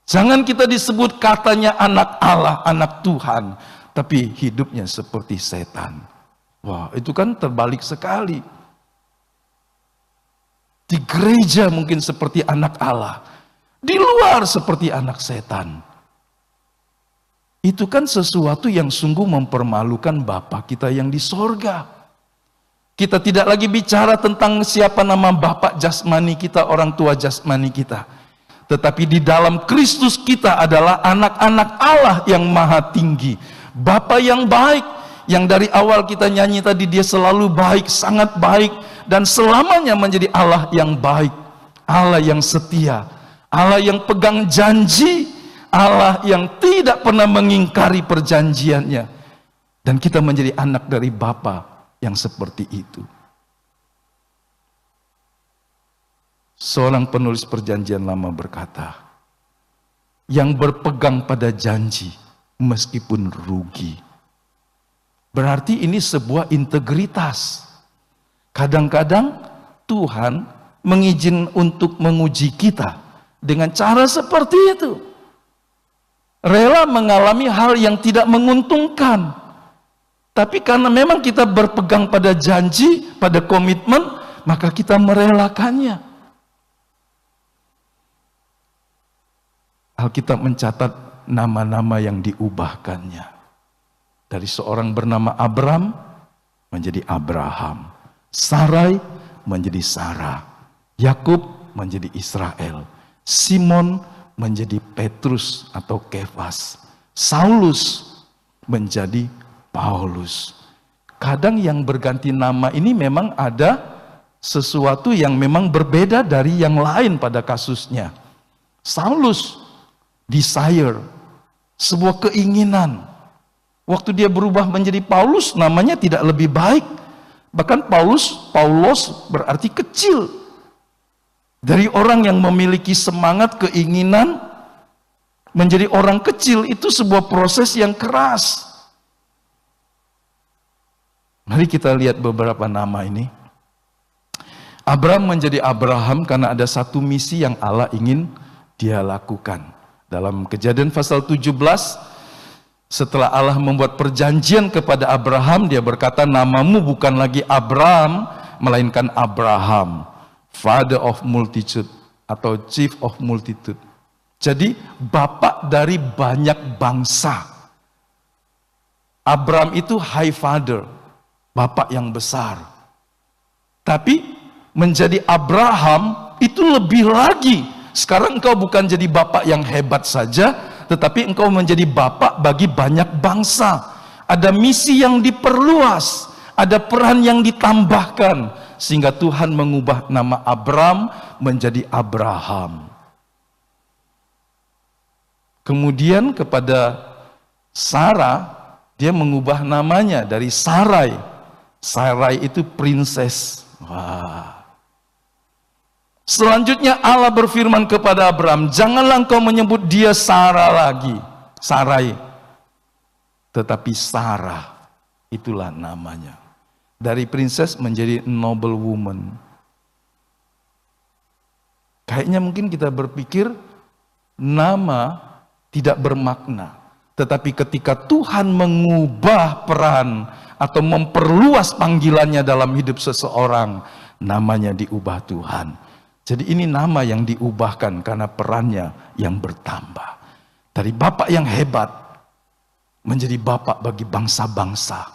Jangan kita disebut katanya anak Allah, anak Tuhan, tapi hidupnya seperti setan. Wah, itu kan terbalik sekali. Di gereja mungkin seperti anak Allah, di luar seperti anak setan. Itu kan sesuatu yang sungguh mempermalukan Bapa kita yang di sorga. Kita tidak lagi bicara tentang siapa nama bapak jasmani kita, orang tua jasmani kita. Tetapi di dalam Kristus kita adalah anak-anak Allah yang maha tinggi. Bapa yang baik, yang dari awal kita nyanyi tadi, dia selalu baik, sangat baik, dan selamanya menjadi Allah yang baik. Allah yang setia, Allah yang pegang janji, Allah yang tidak pernah mengingkari perjanjiannya. Dan kita menjadi anak dari Bapa yang seperti itu. Seorang penulis perjanjian lama berkata, yang berpegang pada janji meskipun rugi. Berarti ini sebuah integritas. Kadang-kadang Tuhan mengizinkan untuk menguji kita dengan cara seperti itu. Rela mengalami hal yang tidak menguntungkan. Tapi karena memang kita berpegang pada janji, pada komitmen, maka kita merelakannya. Alkitab mencatat nama-nama yang diubahkannya. Dari seorang bernama Abram menjadi Abraham, Sarai menjadi Sarah, Yakub menjadi Israel, Simon menjadi Petrus atau Kefas, Saulus menjadi Paulus. Kadang yang berganti nama ini memang ada sesuatu yang memang berbeda dari yang lain pada kasusnya. Saulus, desire, sebuah keinginan. Waktu dia berubah menjadi Paulus, namanya tidak lebih baik. Bahkan Paulos berarti kecil. Dari orang yang memiliki semangat, keinginan, menjadi orang kecil, itu sebuah proses yang keras. Mari kita lihat beberapa nama ini. Abram menjadi Abraham karena ada satu misi yang Allah ingin dia lakukan. Dalam Kejadian pasal 17, setelah Allah membuat perjanjian kepada Abraham, dia berkata, namamu bukan lagi Abram, melainkan Abraham, father of multitude atau chief of multitude. Jadi bapak dari banyak bangsa. Abram itu high father, bapak yang besar. Tapi menjadi Abraham itu lebih lagi. Sekarang engkau bukan jadi bapak yang hebat saja, tetapi engkau menjadi bapak bagi banyak bangsa. Ada misi yang diperluas, ada peran yang ditambahkan, sehingga Tuhan mengubah nama Abram menjadi Abraham. Kemudian kepada Sarah, dia mengubah namanya dari Sarai. Sarai itu princess. Wah. Selanjutnya Allah berfirman kepada Abram, janganlah engkau menyebut dia Sarah lagi, Sarai, tetapi Sarah, itulah namanya. Dari princess menjadi noble woman. Kayaknya mungkin kita berpikir nama tidak bermakna. Tetapi ketika Tuhan mengubah peran atau memperluas panggilannya dalam hidup seseorang, namanya diubah Tuhan. Jadi ini nama yang diubahkan karena perannya yang bertambah. Dari bapak yang hebat menjadi bapak bagi bangsa-bangsa.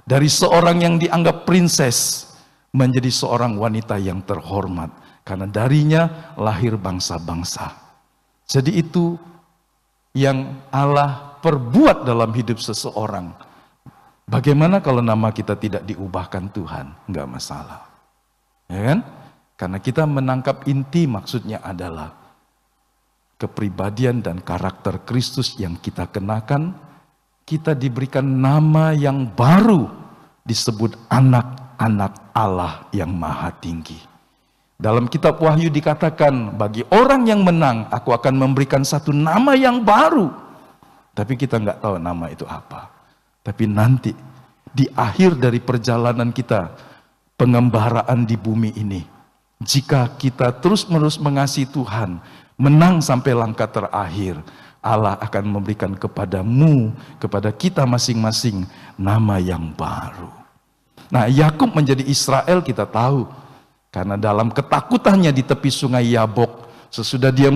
Dari seorang yang dianggap princess menjadi seorang wanita yang terhormat. Karena darinya lahir bangsa-bangsa. Jadi itu yang Allah perbuat dalam hidup seseorang. Bagaimana kalau nama kita tidak diubahkan Tuhan? Enggak masalah. Ya kan? Karena kita menangkap inti maksudnya adalah kepribadian dan karakter Kristus yang kita kenakan. Kita diberikan nama yang baru, disebut anak-anak Allah yang maha tinggi. Dalam kitab Wahyu dikatakan, bagi orang yang menang, aku akan memberikan satu nama yang baru. Tapi kita nggak tahu nama itu apa. Tapi nanti, di akhir dari perjalanan kita, pengembaraan di bumi ini, jika kita terus-menerus mengasihi Tuhan, menang sampai langkah terakhir, Allah akan memberikan kepadamu, kepada kita masing-masing, nama yang baru. Nah, Yakub menjadi Israel kita tahu. Karena dalam ketakutannya di tepi sungai Yabok, sesudah dia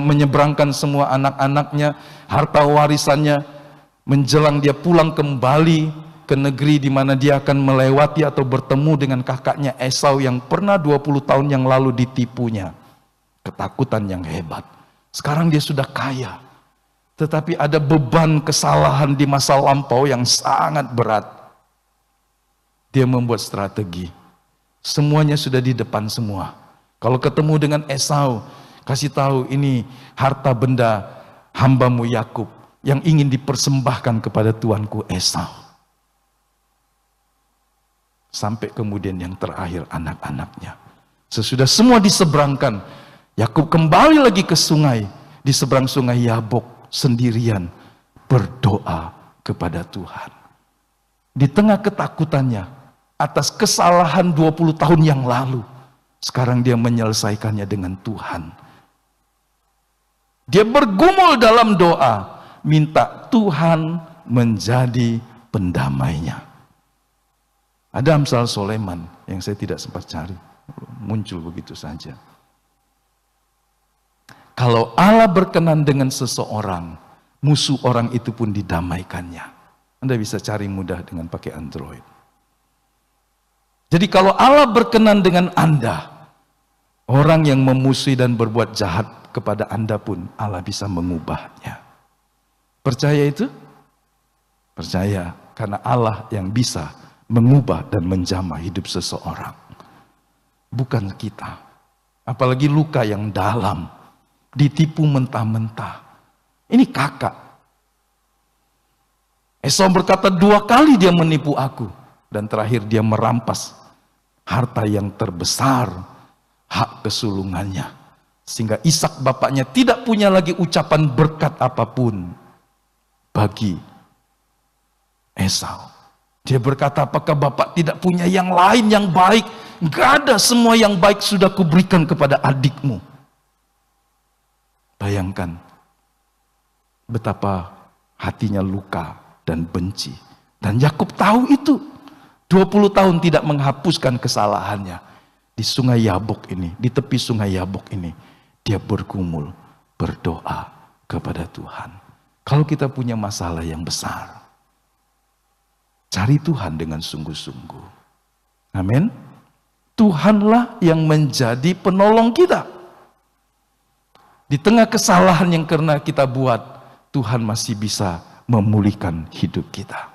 menyeberangkan semua anak-anaknya, harta warisannya, menjelang dia pulang kembali ke negeri di mana dia akan melewati atau bertemu dengan kakaknya Esau yang pernah 20 tahun yang lalu ditipunya. Ketakutan yang hebat. Sekarang dia sudah kaya. Tetapi ada beban kesalahan di masa lampau yang sangat berat. Dia membuat strategi. Semuanya sudah di depan semua. Kalau ketemu dengan Esau, kasih tahu ini harta benda hambamu Yakub yang ingin dipersembahkan kepada tuanku Esau. Sampai kemudian yang terakhir anak-anaknya. Sesudah semua diseberangkan, Yakub kembali lagi ke sungai, di seberang sungai Yabok sendirian berdoa kepada Tuhan. Di tengah ketakutannya atas kesalahan 20 tahun yang lalu, sekarang dia menyelesaikannya dengan Tuhan. Dia bergumul dalam doa, minta Tuhan menjadi pendamainya. Ada Amsal Soleman yang saya tidak sempat cari, muncul begitu saja. Kalau Allah berkenan dengan seseorang, musuh orang itu pun didamaikannya. Anda bisa cari mudah dengan pakai Android. Jadi kalau Allah berkenan dengan Anda, orang yang memusuhi dan berbuat jahat kepada Anda pun Allah bisa mengubahnya. Percaya itu? Percaya, karena Allah yang bisa mengubah dan menjamah hidup seseorang. Bukan kita. Apalagi luka yang dalam, ditipu mentah-mentah. Ini kakak. Esau berkata 2 kali dia menipu aku. Dan terakhir dia merampas harta yang terbesar, hak kesulungannya. Sehingga Ishak bapaknya tidak punya lagi ucapan berkat apapun bagi Esau. Dia berkata, apakah bapak tidak punya yang lain yang baik? Gak ada, semua yang baik sudah kuberikan kepada adikmu. Bayangkan betapa hatinya luka dan benci. Dan Yakub tahu itu. 20 tahun tidak menghapuskan kesalahannya. Di sungai Yabok ini, di tepi sungai Yabok ini, dia bergumul, berdoa kepada Tuhan. Kalau kita punya masalah yang besar, cari Tuhan dengan sungguh-sungguh. Amin. Tuhanlah yang menjadi penolong kita. Di tengah kesalahan yang karena kita buat, Tuhan masih bisa memulihkan hidup kita.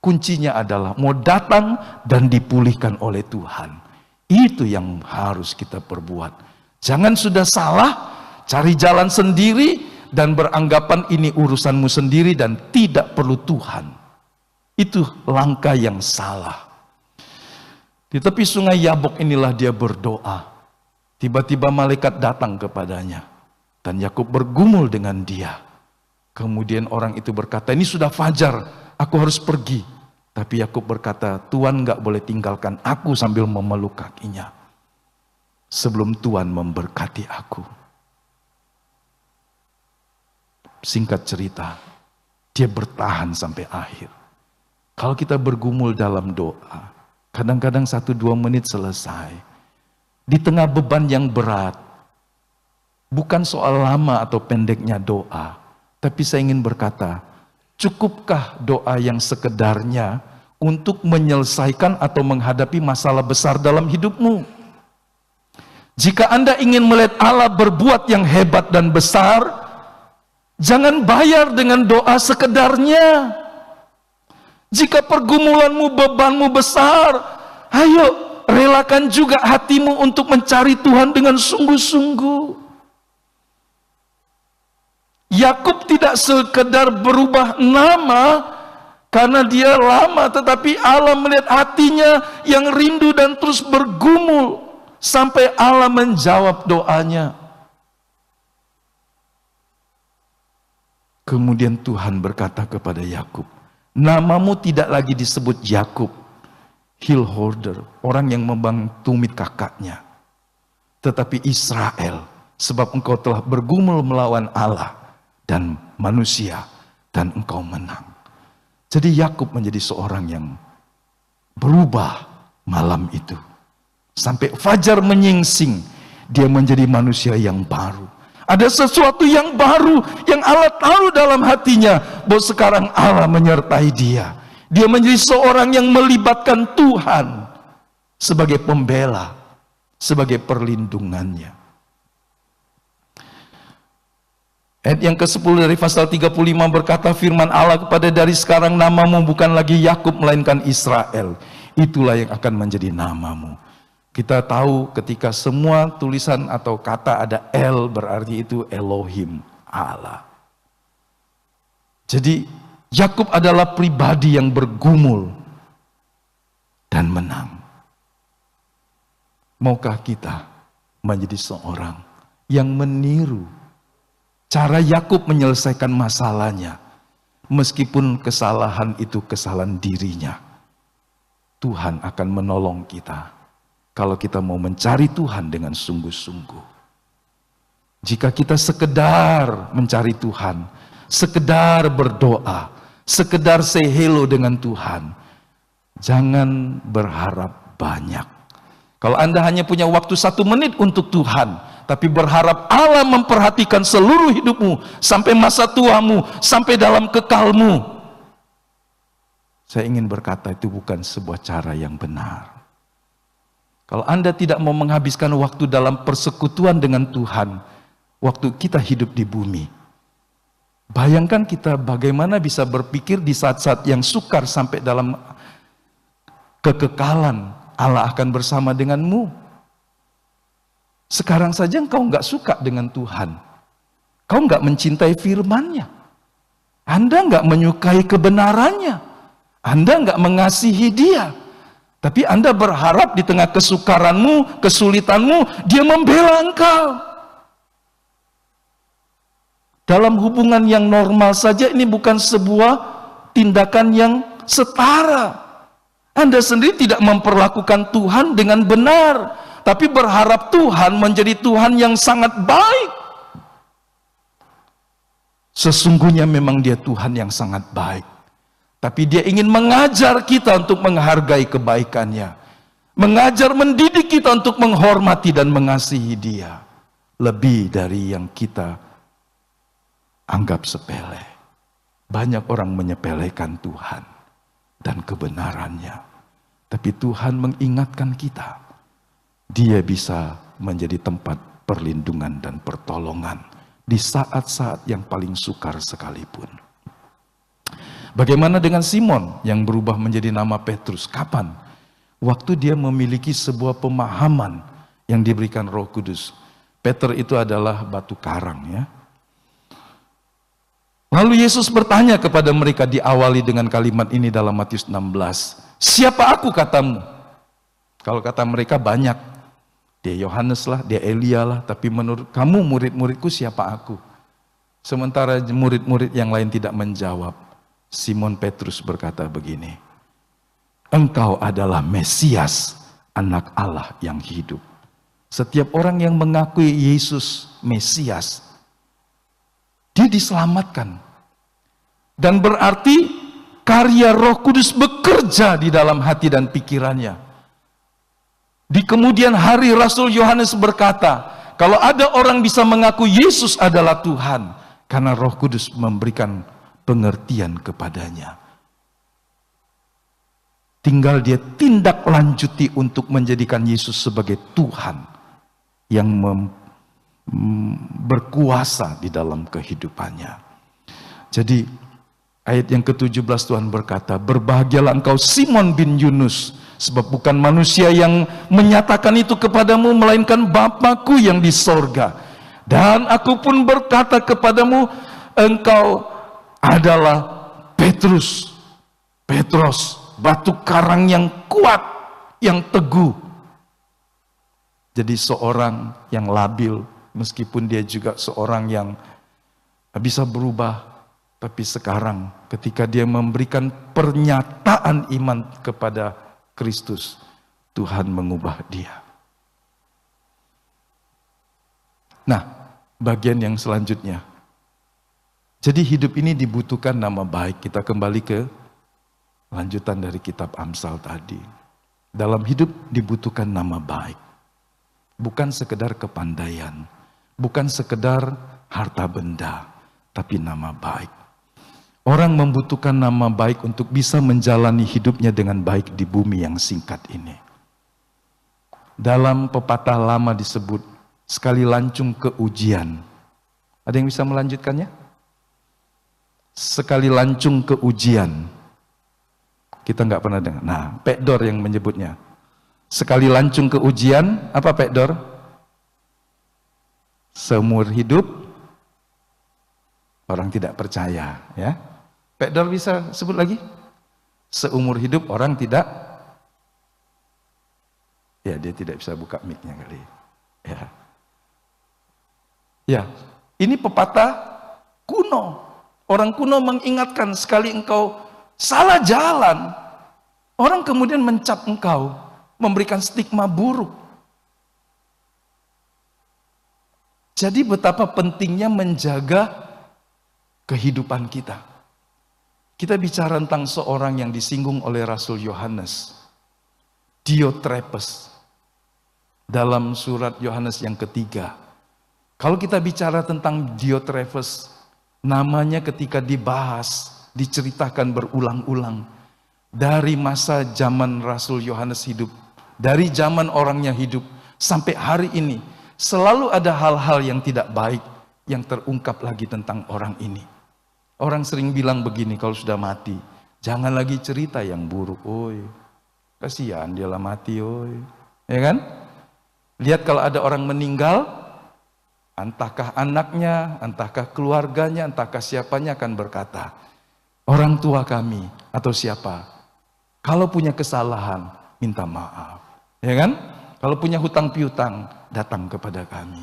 Kuncinya adalah mau datang dan dipulihkan oleh Tuhan. Itu yang harus kita perbuat. Jangan sudah salah, cari jalan sendiri dan beranggapan ini urusanmu sendiri dan tidak perlu Tuhan. Itu langkah yang salah. Di tepi sungai Yabok inilah dia berdoa. Tiba-tiba malaikat datang kepadanya. Dan Yakub bergumul dengan dia. Kemudian orang itu berkata, ini sudah fajar, aku harus pergi. Tapi Yakub berkata, Tuhan gak boleh tinggalkan aku sambil memeluk kakinya. Sebelum Tuhan memberkati aku. Singkat cerita, dia bertahan sampai akhir. Kalau kita bergumul dalam doa, kadang-kadang 1-2 menit selesai. Di tengah beban yang berat, bukan soal lama atau pendeknya doa, tapi saya ingin berkata, cukupkah doa yang sekedarnya untuk menyelesaikan atau menghadapi masalah besar dalam hidupmu? Jika Anda ingin melihat Allah berbuat yang hebat dan besar, jangan bayar dengan doa sekedarnya. Jika pergumulanmu, bebanmu besar, ayo relakan juga hatimu untuk mencari Tuhan dengan sungguh-sungguh. Yakub tidak sekedar berubah nama karena dia lama, tetapi Allah melihat hatinya yang rindu dan terus bergumul sampai Allah menjawab doanya. Kemudian Tuhan berkata kepada Yakub, namamu tidak lagi disebut Yakub, heel holder, orang yang membang tumit kakaknya, tetapi Israel, sebab engkau telah bergumul melawan Allah dan manusia, dan engkau menang. Jadi Yakub menjadi seorang yang berubah malam itu. Sampai fajar menyingsing, dia menjadi manusia yang baru. Ada sesuatu yang baru yang Allah tahu dalam hatinya, bahwa sekarang Allah menyertai dia. Dia menjadi seorang yang melibatkan Tuhan sebagai pembela, sebagai perlindungannya. Ayat yang ke-10 dari pasal 35 berkata, firman Allah kepada, dari sekarang namamu bukan lagi Yakub melainkan Israel. Itulah yang akan menjadi namamu. Kita tahu ketika semua tulisan atau kata ada El, berarti itu Elohim, Allah. Jadi Yakub adalah pribadi yang bergumul dan menang. Maukah kita menjadi seorang yang meniru cara Yakub menyelesaikan masalahnya, meskipun kesalahan itu kesalahan dirinya? Tuhan akan menolong kita kalau kita mau mencari Tuhan dengan sungguh-sungguh. Jika kita sekedar mencari Tuhan, sekedar berdoa, sekedar say hello dengan Tuhan, jangan berharap banyak. Kalau Anda hanya punya waktu 1 menit untuk Tuhan, tapi berharap Allah memperhatikan seluruh hidupmu, sampai masa tuamu, sampai dalam kekalmu, saya ingin berkata itu bukan sebuah cara yang benar. Kalau Anda tidak mau menghabiskan waktu dalam persekutuan dengan Tuhan, waktu kita hidup di bumi, bayangkan kita bagaimana bisa berpikir di saat-saat yang sukar sampai dalam kekekalan Allah akan bersama denganmu. Sekarang saja engkau nggak suka dengan Tuhan, kau nggak mencintai firman-Nya, Anda nggak menyukai kebenarannya, Anda nggak mengasihi Dia. Tapi Anda berharap di tengah kesukaranmu, kesulitanmu, Dia membela engkau. Dalam hubungan yang normal saja ini bukan sebuah tindakan yang setara. Anda sendiri tidak memperlakukan Tuhan dengan benar, tapi berharap Tuhan menjadi Tuhan yang sangat baik. Sesungguhnya memang Dia Tuhan yang sangat baik. Tapi Dia ingin mengajar kita untuk menghargai kebaikan-Nya. Mengajar, mendidik kita untuk menghormati dan mengasihi Dia. Lebih dari yang kita anggap sepele. Banyak orang menyepelekan Tuhan dan kebenaran-Nya. Tapi Tuhan mengingatkan kita, Dia bisa menjadi tempat perlindungan dan pertolongan di saat-saat yang paling sukar sekalipun. Bagaimana dengan Simon yang berubah menjadi nama Petrus? Kapan? Waktu dia memiliki sebuah pemahaman yang diberikan Roh Kudus. Peter itu adalah batu karang, ya. Lalu Yesus bertanya kepada mereka, diawali dengan kalimat ini dalam Matius 16. Siapa aku katamu? Kalau kata mereka banyak. Dia Yohanes lah, dia Elia lah. Tapi menurut kamu murid-muridku siapa aku? Sementara murid-murid yang lain tidak menjawab. Simon Petrus berkata begini, engkau adalah Mesias, anak Allah yang hidup. Setiap orang yang mengakui Yesus Mesias, dia diselamatkan. Dan berarti karya Roh Kudus bekerja di dalam hati dan pikirannya. Di kemudian hari Rasul Yohanes berkata, kalau ada orang bisa mengaku Yesus adalah Tuhan, karena Roh Kudus memberikan pengertian kepadanya. Tinggal dia tindak lanjuti untuk menjadikan Yesus sebagai Tuhan yang berkuasa di dalam kehidupannya. Jadi ayat yang ke-17 Tuhan berkata, berbahagialah engkau Simon bin Yunus, sebab bukan manusia yang menyatakan itu kepadamu, melainkan Bapa-Ku yang di sorga. Dan aku pun berkata kepadamu, engkau adalah Petros, batu karang yang kuat, yang teguh. jadi seorang yang labil, meskipun dia juga seorang yang bisa berubah. Tapi sekarang ketika dia memberikan pernyataan iman kepada Kristus, Tuhan mengubah dia. Nah, bagian yang selanjutnya. Jadi hidup ini dibutuhkan nama baik. Kita kembali ke lanjutan dari kitab Amsal tadi. Dalam hidup dibutuhkan nama baik. Bukan sekedar kepandaian, bukan sekedar harta benda, tapi nama baik. Orang membutuhkan nama baik untuk bisa menjalani hidupnya dengan baik di bumi yang singkat ini. Dalam pepatah lama disebut, sekali lancung ke ujian. Ada yang bisa melanjutkannya? Sekali lancung ke ujian. Kita nggak pernah dengar. Nah, Pekdor yang menyebutnya. Sekali lancung ke ujian, apa Pekdor? Seumur hidup orang tidak percaya, ya. Pekdor bisa sebut lagi? Seumur hidup orang tidak. Ya, dia tidak bisa buka mic-nya kali. Ya. Ya, ini pepatah kuno. Orang kuno mengingatkan sekali engkau salah jalan, orang kemudian mencap engkau, memberikan stigma buruk. Jadi betapa pentingnya menjaga kehidupan kita. Kita bicara tentang seorang yang disinggung oleh Rasul Yohanes, Diotrephes, dalam surat Yohanes yang ketiga. Kalau kita bicara tentang Diotrephes, namanya ketika dibahas, diceritakan berulang-ulang dari masa zaman Rasul Yohanes hidup, dari zaman orangnya hidup sampai hari ini, selalu ada hal-hal yang tidak baik yang terungkap lagi tentang orang ini. Orang sering bilang begini kalau sudah mati, jangan lagi cerita yang buruk, oi. Kasihan dia lah mati, oi. Ya kan? Lihat kalau ada orang meninggal, entahkah anaknya, entahkah keluarganya, entahkah siapanya akan berkata, orang tua kami atau siapa, kalau punya kesalahan, minta maaf. Ya kan? Kalau punya hutang piutang, datang kepada kami.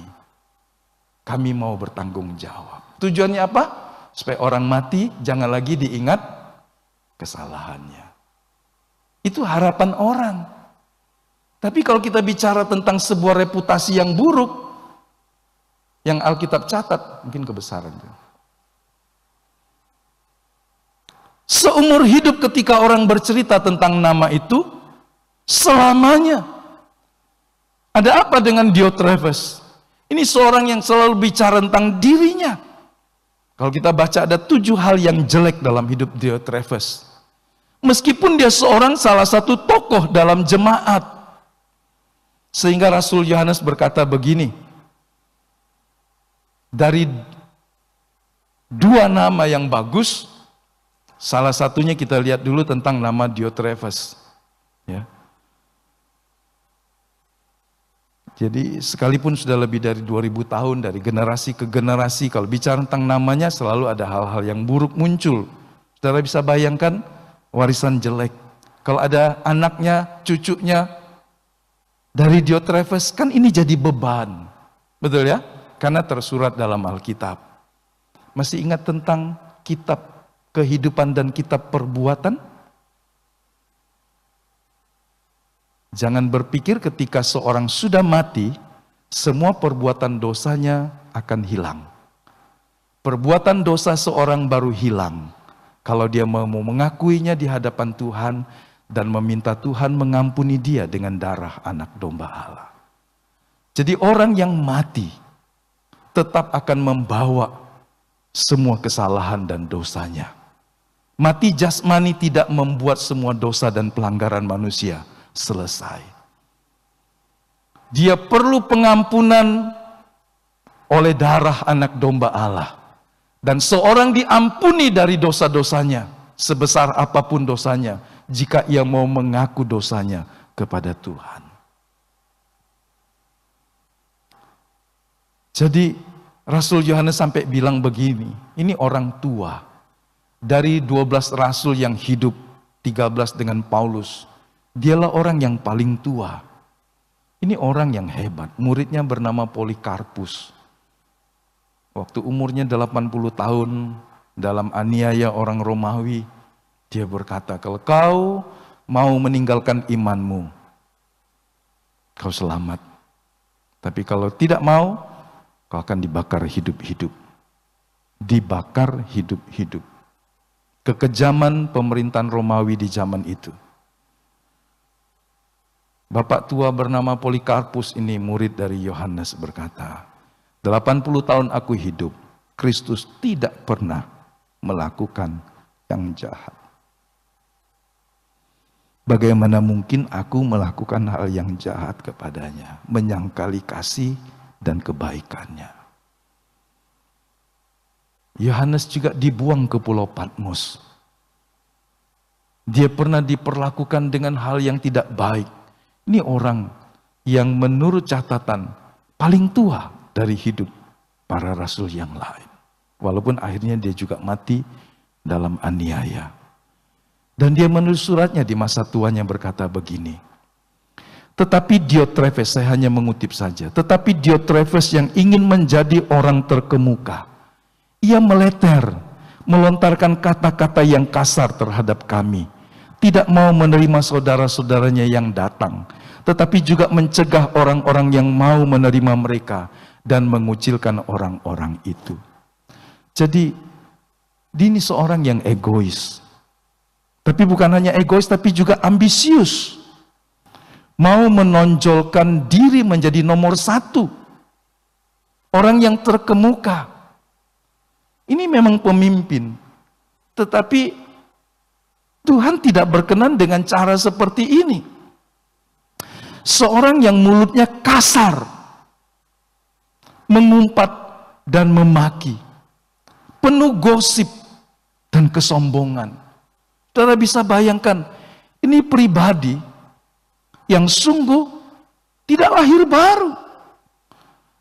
Kami mau bertanggung jawab. Tujuannya apa? Supaya orang mati jangan lagi diingat kesalahannya. Itu harapan orang. Tapi kalau kita bicara tentang sebuah reputasi yang buruk, yang Alkitab catat, mungkin kebesaran. Seumur hidup ketika orang bercerita tentang nama itu, selamanya. Ada apa dengan Diotrephes? Ini seorang yang selalu bicara tentang dirinya. Kalau kita baca ada 7 hal yang jelek dalam hidup Diotrephes. Meskipun dia seorang salah satu tokoh dalam jemaat. Sehingga Rasul Yohanes berkata begini, dari 2 nama yang bagus, salah satunya kita lihat dulu tentang nama Diotrephes. Ya. Jadi sekalipun sudah lebih dari 2000 tahun, dari generasi ke generasi, kalau bicara tentang namanya selalu ada hal-hal yang buruk muncul. Saudara bisa bayangkan warisan jelek. Kalau ada anaknya, cucunya dari Diotrephes, kan ini jadi beban. Betul ya? Karena tersurat dalam Alkitab. Masih ingat tentang kitab kehidupan dan kitab perbuatan? Jangan berpikir ketika seorang sudah mati, semua perbuatan dosanya akan hilang. Perbuatan dosa seorang baru hilang kalau dia mau mengakuinya di hadapan Tuhan dan meminta Tuhan mengampuni dia dengan darah anak domba Allah. Jadi orang yang mati tetap akan membawa semua kesalahan dan dosanya. Mati jasmani tidak membuat semua dosa dan pelanggaran manusia selesai. Dia perlu pengampunan oleh darah anak domba Allah. Dan seorang diampuni dari dosa-dosanya, sebesar apapun dosanya, jika ia mau mengaku dosanya kepada Tuhan. Jadi Rasul Yohanes sampai bilang begini, ini orang tua. Dari 12 rasul yang hidup, 13 dengan Paulus, dialah orang yang paling tua. Ini orang yang hebat, muridnya bernama Polikarpus. Waktu umurnya 80 tahun, dalam aniaya orang Romawi, dia berkata, kalau kau mau meninggalkan imanmu, kau selamat. Tapi kalau tidak mau, kau akan dibakar hidup-hidup. Dibakar hidup-hidup. Kekejaman pemerintahan Romawi di zaman itu. Bapak tua bernama Polikarpus ini murid dari Yohanes berkata, 80 tahun aku hidup, Kristus tidak pernah melakukan yang jahat. Bagaimana mungkin aku melakukan hal yang jahat kepadanya, menyangkali kasih dan kebaikannya. Yohanes juga dibuang ke Pulau Patmos. Dia pernah diperlakukan dengan hal yang tidak baik. Ini orang yang menurut catatan paling tua dari hidup para rasul yang lain. Walaupun akhirnya dia juga mati dalam aniaya. Dan dia menulis suratnya di masa tuanya berkata begini. Tetapi Diotrephes, saya hanya mengutip saja. Tetapi Diotrephes yang ingin menjadi orang terkemuka, ia meleter, melontarkan kata-kata yang kasar terhadap kami. Tidak mau menerima saudara-saudaranya yang datang, tetapi juga mencegah orang-orang yang mau menerima mereka dan mengucilkan orang-orang itu. Jadi, dia ini seorang yang egois. Tapi bukan hanya egois, tapi juga ambisius. Mau menonjolkan diri menjadi nomor satu. Orang yang terkemuka. Ini memang pemimpin. Tetapi Tuhan tidak berkenan dengan cara seperti ini. Seorang yang mulutnya kasar, mengumpat dan memaki, penuh gosip dan kesombongan. Saudara bisa bayangkan, ini pribadi yang sungguh tidak lahir baru.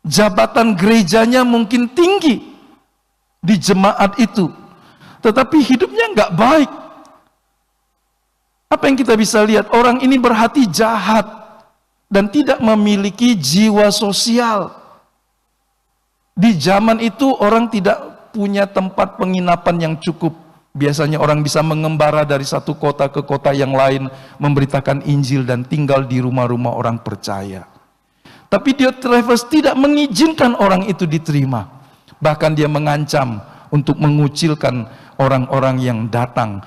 Jabatan gerejanya mungkin tinggi di jemaat itu, tetapi hidupnya nggak baik. Apa yang kita bisa lihat? Orang ini berhati jahat dan tidak memiliki jiwa sosial. Di zaman itu orang tidak punya tempat penginapan yang cukup. Biasanya orang bisa mengembara dari satu kota ke kota yang lain, memberitakan Injil dan tinggal di rumah-rumah orang percaya. Tapi Diotrephes tidak mengizinkan orang itu diterima. Bahkan dia mengancam untuk mengucilkan orang-orang yang datang,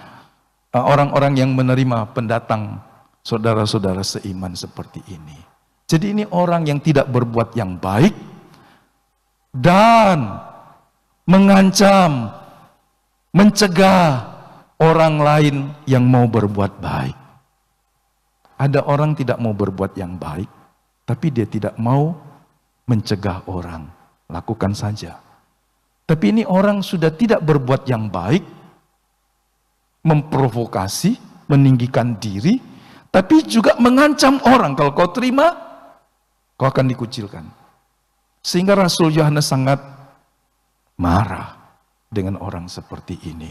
orang-orang yang menerima pendatang, saudara-saudara seiman seperti ini. Jadi ini orang yang tidak berbuat yang baik dan mengancam, mencegah orang lain yang mau berbuat baik. Ada orang tidak mau berbuat yang baik, tapi dia tidak mau mencegah orang. Lakukan saja. Tapi ini orang sudah tidak berbuat yang baik, memprovokasi, meninggikan diri, tapi juga mengancam orang. Kalau kau terima, kau akan dikucilkan. Sehingga Rasul Yohanes sangat marah dengan orang seperti ini.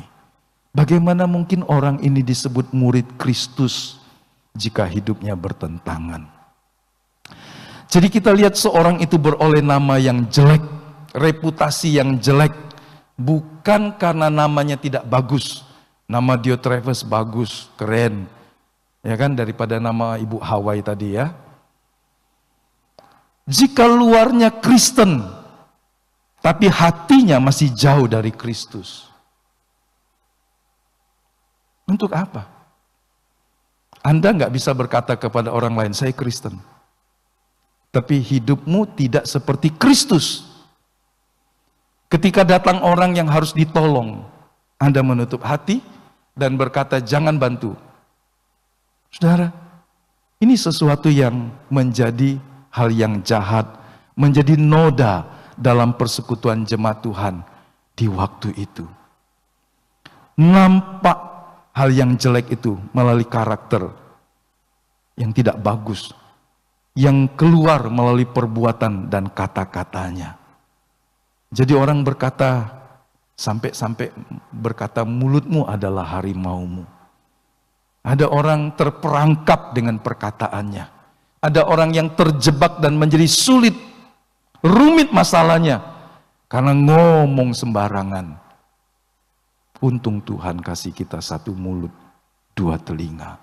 Bagaimana mungkin orang ini disebut murid Kristus jika hidupnya bertentangan? Jadi kita lihat seorang itu beroleh nama yang jelek, reputasi yang jelek, bukan karena namanya tidak bagus. Nama Diotrephes bagus, keren, ya kan, daripada nama Ibu Hawai tadi ya. Jika luarnya Kristen, tapi hatinya masih jauh dari Kristus, untuk apa? Anda nggak bisa berkata kepada orang lain, saya Kristen, tapi hidupmu tidak seperti Kristus. Ketika datang orang yang harus ditolong, Anda menutup hati dan berkata jangan bantu. Saudara, ini sesuatu yang menjadi hal yang jahat, menjadi noda dalam persekutuan jemaat Tuhan di waktu itu. Nampak hal yang jelek itu melalui karakter yang tidak bagus, yang keluar melalui perbuatan dan kata-katanya. Jadi orang berkata, sampai berkata mulutmu adalah harimaumu. Ada orang terperangkap dengan perkataannya. Ada orang yang terjebak dan menjadi sulit, rumit masalahnya karena ngomong sembarangan. Untung Tuhan kasih kita satu mulut, dua telinga.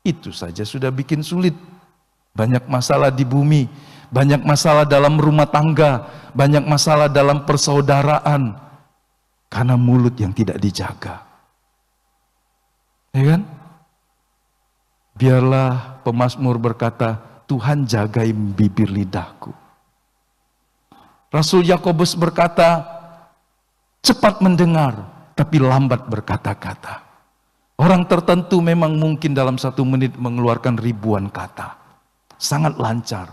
Itu saja sudah bikin sulit. Banyak masalah di bumi, banyak masalah dalam rumah tangga, banyak masalah dalam persaudaraan karena mulut yang tidak dijaga. Ya kan? Biarlah pemazmur berkata, Tuhan jagai bibir lidahku. Rasul Yakobus berkata, cepat mendengar, tapi lambat berkata-kata. Orang tertentu memang mungkin dalam 1 menit mengeluarkan ribuan kata. Sangat lancar.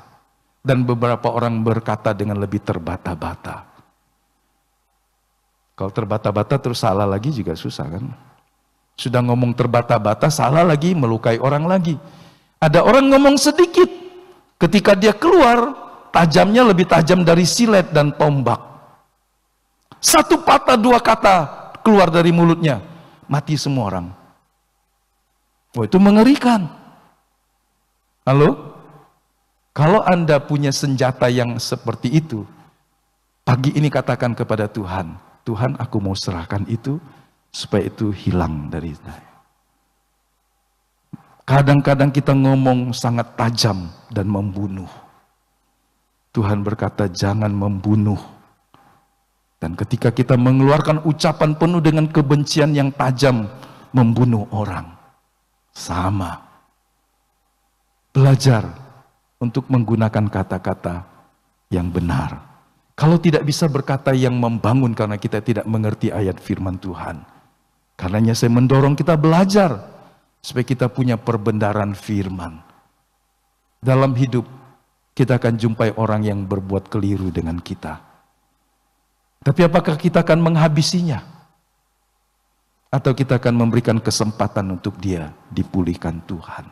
Dan beberapa orang berkata dengan lebih terbata-bata. Kalau terbata-bata terus salah lagi juga susah kan? Sudah ngomong terbata-bata, salah lagi, melukai orang lagi. Ada orang ngomong sedikit, ketika dia keluar, tajamnya lebih tajam dari silet dan tombak. Satu patah, dua kata keluar dari mulutnya, mati semua orang. Oh, itu mengerikan. Halo? Kalau Anda punya senjata yang seperti itu, pagi ini katakan kepada Tuhan, Tuhan, aku mau serahkan itu, supaya itu hilang dari saya. Kadang-kadang kita ngomong sangat tajam dan membunuh. Tuhan berkata jangan membunuh. Dan ketika kita mengeluarkan ucapan penuh dengan kebencian yang tajam, membunuh orang. Sama. Belajar untuk menggunakan kata-kata yang benar. Kalau tidak bisa berkata yang membangun karena kita tidak mengerti ayat firman Tuhan. Karenanya saya mendorong kita belajar supaya kita punya perbendaharaan firman. Dalam hidup kita akan jumpai orang yang berbuat keliru dengan kita. Tapi apakah kita akan menghabisinya? Atau kita akan memberikan kesempatan untuk dia dipulihkan Tuhan?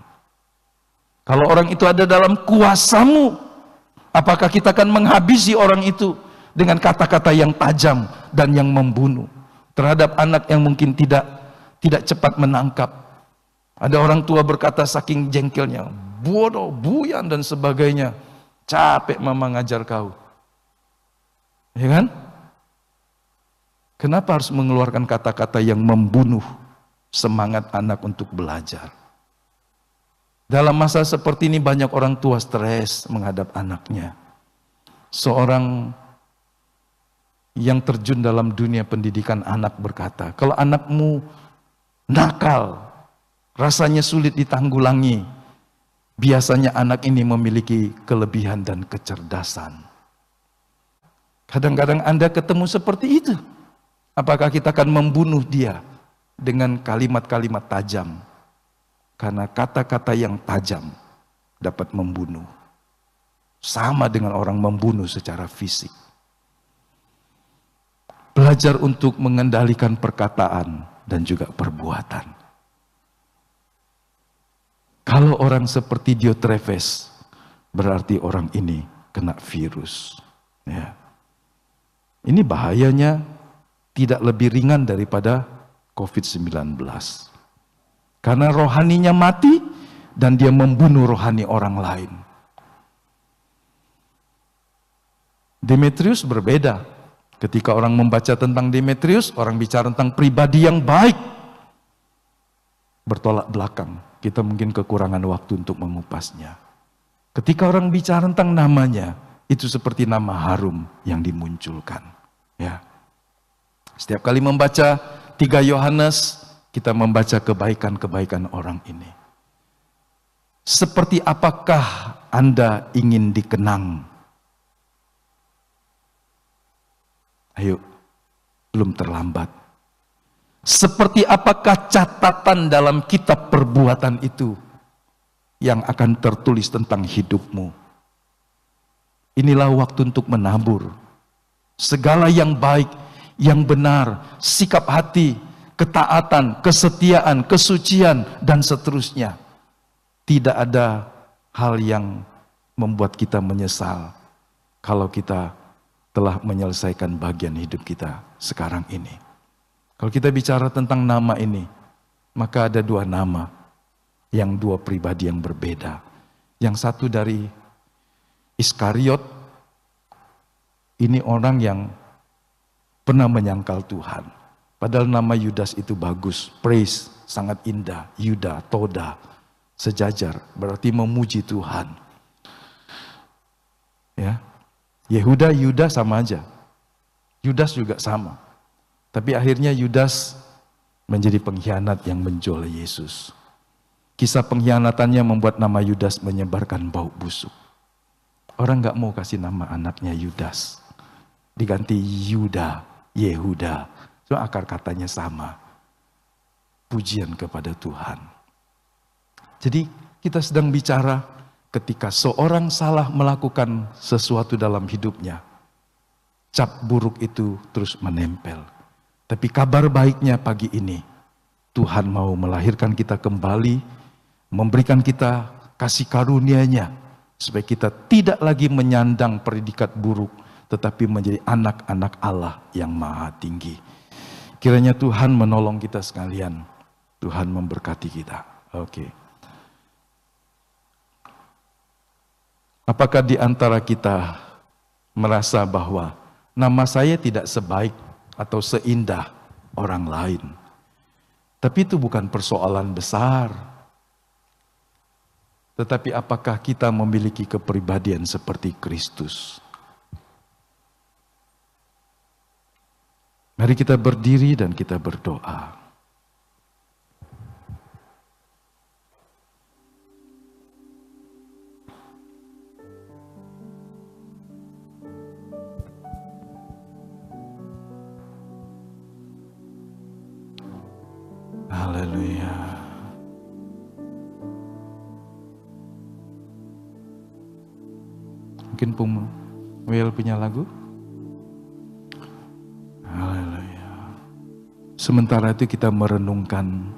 Kalau orang itu ada dalam kuasamu, apakah kita akan menghabisi orang itu dengan kata-kata yang tajam dan yang membunuh? Terhadap anak yang mungkin tidak cepat menangkap. Ada orang tua berkata saking jengkelnya, bodoh, buyan dan sebagainya. Capek mama ngajar kau. Ya kan? Kenapa harus mengeluarkan kata-kata yang membunuh semangat anak untuk belajar? Dalam masa seperti ini banyak orang tua stres menghadap anaknya. Seorang yang terjun dalam dunia pendidikan anak berkata, kalau anakmu nakal, rasanya sulit ditanggulangi, biasanya anak ini memiliki kelebihan dan kecerdasan. Kadang-kadang Anda ketemu seperti itu. Apakah kita akan membunuh dia dengan kalimat-kalimat tajam? Karena kata-kata yang tajam dapat membunuh. Sama dengan orang membunuh secara fisik. Belajar untuk mengendalikan perkataan dan juga perbuatan. Kalau orang seperti Diotrephes, berarti orang ini kena virus. Ya. Ini bahayanya tidak lebih ringan daripada COVID-19. Karena rohaninya mati dan dia membunuh rohani orang lain. Demetrius berbeda. Ketika orang membaca tentang Demetrius, orang bicara tentang pribadi yang baik. Bertolak belakang. Kita mungkin kekurangan waktu untuk mengupasnya. Ketika orang bicara tentang namanya, itu seperti nama harum yang dimunculkan. Ya. Setiap kali membaca 3 Yohanes, kita membaca kebaikan-kebaikan orang ini. Seperti apakah Anda ingin dikenang? Ayo, belum terlambat. Seperti apakah catatan dalam kitab perbuatan itu yang akan tertulis tentang hidupmu? Inilah waktu untuk menabur. Segala yang baik, yang benar, sikap hati, ketaatan, kesetiaan, kesucian, dan seterusnya. Tidak ada hal yang membuat kita menyesal kalau kita telah menyelesaikan bagian hidup kita sekarang ini. Kalau kita bicara tentang nama ini, maka ada 2 nama, yang 2 pribadi yang berbeda. Yang satu dari Iskariot, ini orang yang pernah menyangkal Tuhan. Padahal nama Yudas itu bagus, praise, sangat indah. Yuda, Toda, sejajar, berarti memuji Tuhan. Ya, Yehuda, Yuda sama aja. Yudas juga sama. Tapi akhirnya Yudas menjadi pengkhianat yang menjual Yesus. Kisah pengkhianatannya membuat nama Yudas menyebarkan bau busuk. Orang gak mau kasih nama anaknya Yudas. Diganti Yuda, Yehuda. So akar katanya sama. Pujian kepada Tuhan. Jadi kita sedang bicara ketika seorang salah melakukan sesuatu dalam hidupnya. Cap buruk itu terus menempel. Tapi kabar baiknya pagi ini, Tuhan mau melahirkan kita kembali, memberikan kita kasih karunia-Nya, supaya kita tidak lagi menyandang predikat buruk, tetapi menjadi anak-anak Allah yang maha tinggi. Kiranya Tuhan menolong kita sekalian. Tuhan memberkati kita. Oke. Apakah di antara kita merasa bahwa nama saya tidak sebaik atau seindah orang lain? Tapi itu bukan persoalan besar. Tetapi apakah kita memiliki kepribadian seperti Kristus? Mari kita berdiri dan kita berdoa. Haleluya. Mungkin Will punya lagu? Haleluya. Sementara itu kita merenungkan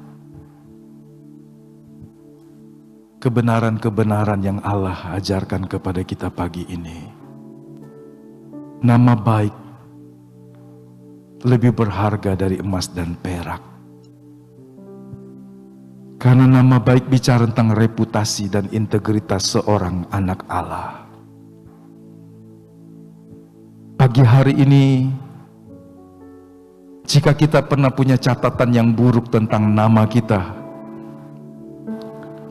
kebenaran-kebenaran yang Allah ajarkan kepada kita pagi ini. Nama baik lebih berharga dari emas dan perak. Karena nama baik bicara tentang reputasi dan integritas seorang anak Allah. Pagi hari ini, jika kita pernah punya catatan yang buruk tentang nama kita,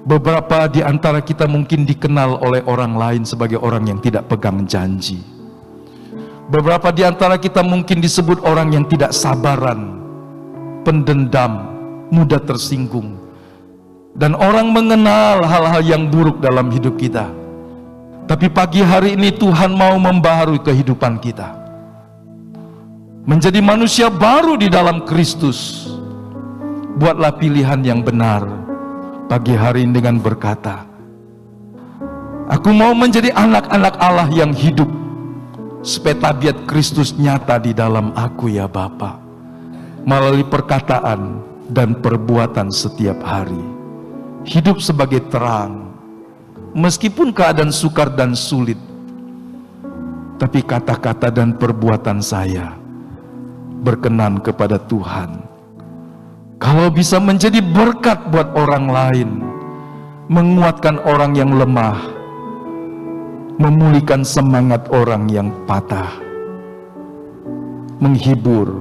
beberapa di antara kita mungkin dikenal oleh orang lain sebagai orang yang tidak pegang janji. Beberapa di antara kita mungkin disebut orang yang tidak sabaran, pendendam, mudah tersinggung. Dan orang mengenal hal-hal yang buruk dalam hidup kita. Tapi pagi hari ini Tuhan mau membaharui kehidupan kita. Menjadi manusia baru di dalam Kristus. Buatlah pilihan yang benar pagi hari ini dengan berkata, aku mau menjadi anak-anak Allah yang hidup, supaya tabiat Kristus nyata di dalam aku ya Bapa, melalui perkataan dan perbuatan setiap hari. Hidup sebagai terang, meskipun keadaan sukar dan sulit, tapi kata-kata dan perbuatan saya berkenan kepada Tuhan. Kalau bisa menjadi berkat buat orang lain, menguatkan orang yang lemah, memulihkan semangat orang yang patah, menghibur,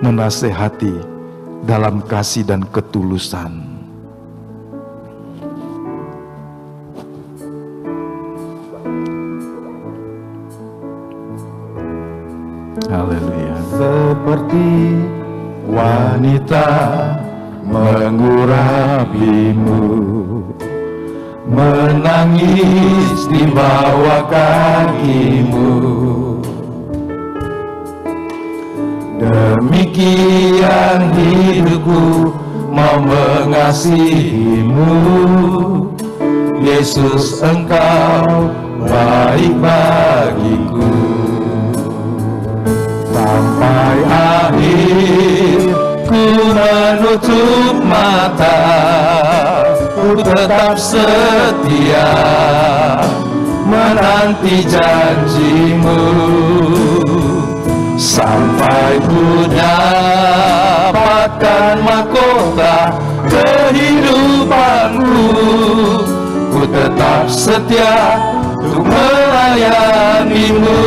menasehati dalam kasih dan ketulusan. Haleluya. Seperti wanita mengurapimu, menangis di bawah kakimu, demikian hidupku mau mengasihimu. Yesus, engkau baik bagiku. Sampai akhir ku menutup mata, ku tetap setia menanti janjimu. Sampai ku dapatkan mahkota kehidupanku, ku ku tetap setia untuk melayanimu.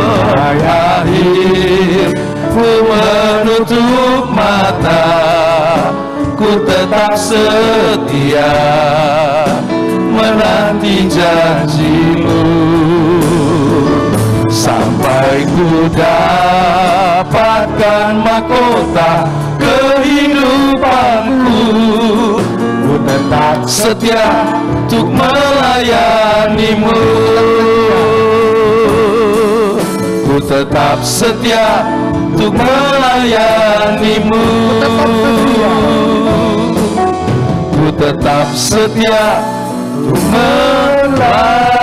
Sampai akhir ku menutup mata, ku tetap setia menanti janjimu. Sampai ku dapatkan mahkota kehidupanku, ku tetap setia untuk melayanimu. Ku tetap setia untuk melayanimu. Ku tetap setia untuk melayanimu.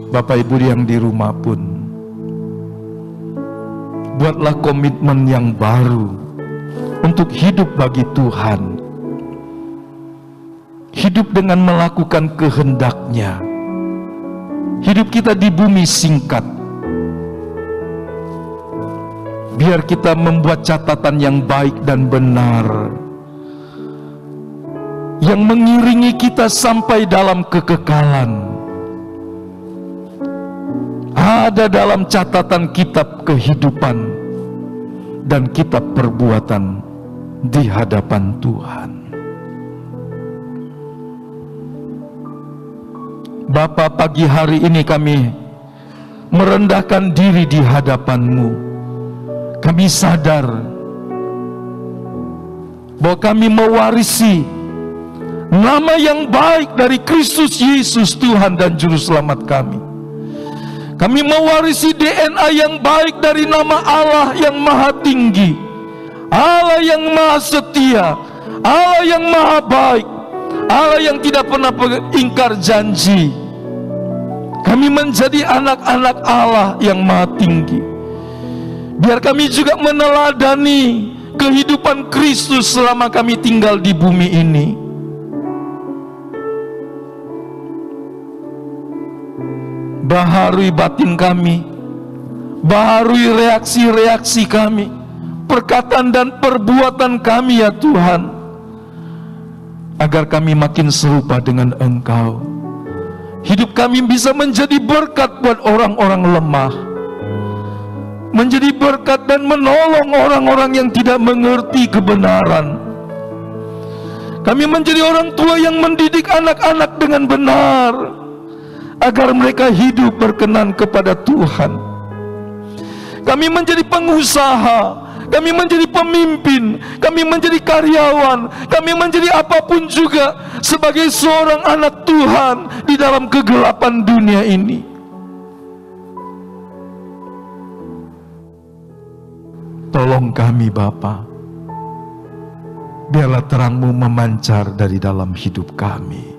Bapak Ibu yang di rumah pun, buatlah komitmen yang baru untuk hidup bagi Tuhan. Hidup dengan melakukan kehendak-Nya. Hidup kita di bumi singkat. Biar kita membuat catatan yang baik dan benar, yang mengiringi kita sampai dalam kekekalan. Ada dalam catatan kitab kehidupan dan kitab perbuatan di hadapan Tuhan. Bapa, pagi hari ini kami merendahkan diri di hadapan-Mu. Kami sadar bahwa kami mewarisi nama yang baik dari Kristus Yesus Tuhan dan Juru Selamat kami. Kami mewarisi DNA yang baik dari nama Allah yang Maha Tinggi, Allah yang Maha Setia, Allah yang Maha Baik, Allah yang tidak pernah ingkar janji. Kami menjadi anak-anak Allah yang Maha Tinggi. Biar kami juga meneladani kehidupan Kristus selama kami tinggal di bumi ini. Baharui batin kami, baharui reaksi-reaksi kami, perkataan dan perbuatan kami ya Tuhan, agar kami makin serupa dengan Engkau. Hidup kami bisa menjadi berkat buat orang-orang lemah, menjadi berkat dan menolong orang-orang yang tidak mengerti kebenaran. Kami menjadi orang tua yang mendidik anak-anak dengan benar, agar mereka hidup berkenan kepada Tuhan. Kami menjadi pengusaha, kami menjadi pemimpin, kami menjadi karyawan, kami menjadi apapun juga sebagai seorang anak Tuhan di dalam kegelapan dunia ini. Tolong kami Bapa, biarlah terang-Mu memancar dari dalam hidup kami.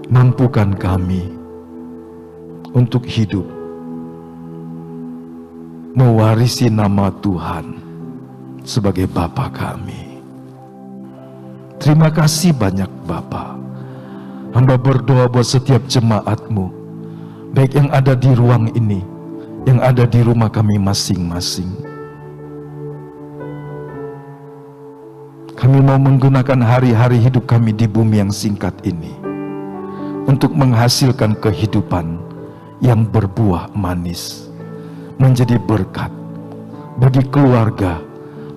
Mampukan kami untuk hidup mewarisi nama Tuhan sebagai Bapa kami. Terima kasih banyak Bapa. Hamba berdoa buat setiap jemaat-Mu, baik yang ada di ruang ini, yang ada di rumah kami masing-masing. Kami mau menggunakan hari-hari hidup kami di bumi yang singkat ini untuk menghasilkan kehidupan yang berbuah manis, menjadi berkat bagi keluarga,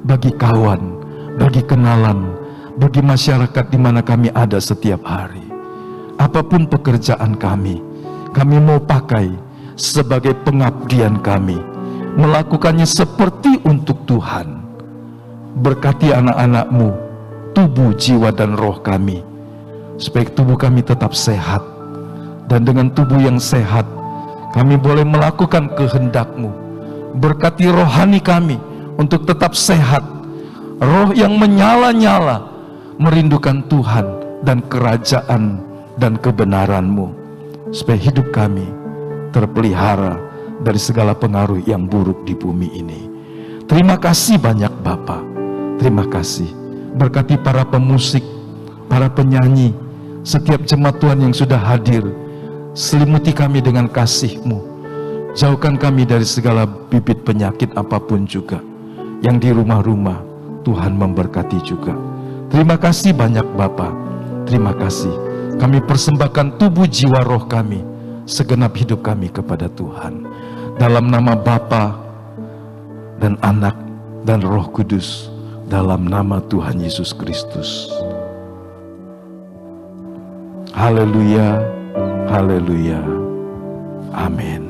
bagi kawan, bagi kenalan, bagi masyarakat di mana kami ada setiap hari. Apapun pekerjaan kami mau pakai sebagai pengabdian kami, melakukannya seperti untuk Tuhan. Berkati anak-anak-Mu, tubuh, jiwa, dan roh kami, supaya tubuh kami tetap sehat. Dan dengan tubuh yang sehat, kami boleh melakukan kehendak-Mu. Berkati rohani kami untuk tetap sehat, roh yang menyala-nyala, merindukan Tuhan dan kerajaan dan kebenaran-Mu, supaya hidup kami terpelihara dari segala pengaruh yang buruk di bumi ini. Terima kasih banyak Bapa. Terima kasih. Berkati para pemusik, para penyanyi, setiap jemaat Tuhan yang sudah hadir. Selimuti kami dengan kasih-Mu. Jauhkan kami dari segala bibit penyakit apapun juga. Yang di rumah-rumah, Tuhan memberkati juga. Terima kasih banyak Bapa. Terima kasih. Kami persembahkan tubuh, jiwa, roh kami, segenap hidup kami kepada Tuhan. Dalam nama Bapa dan Anak dan Roh Kudus, dalam nama Tuhan Yesus Kristus. Haleluya, haleluya, amin.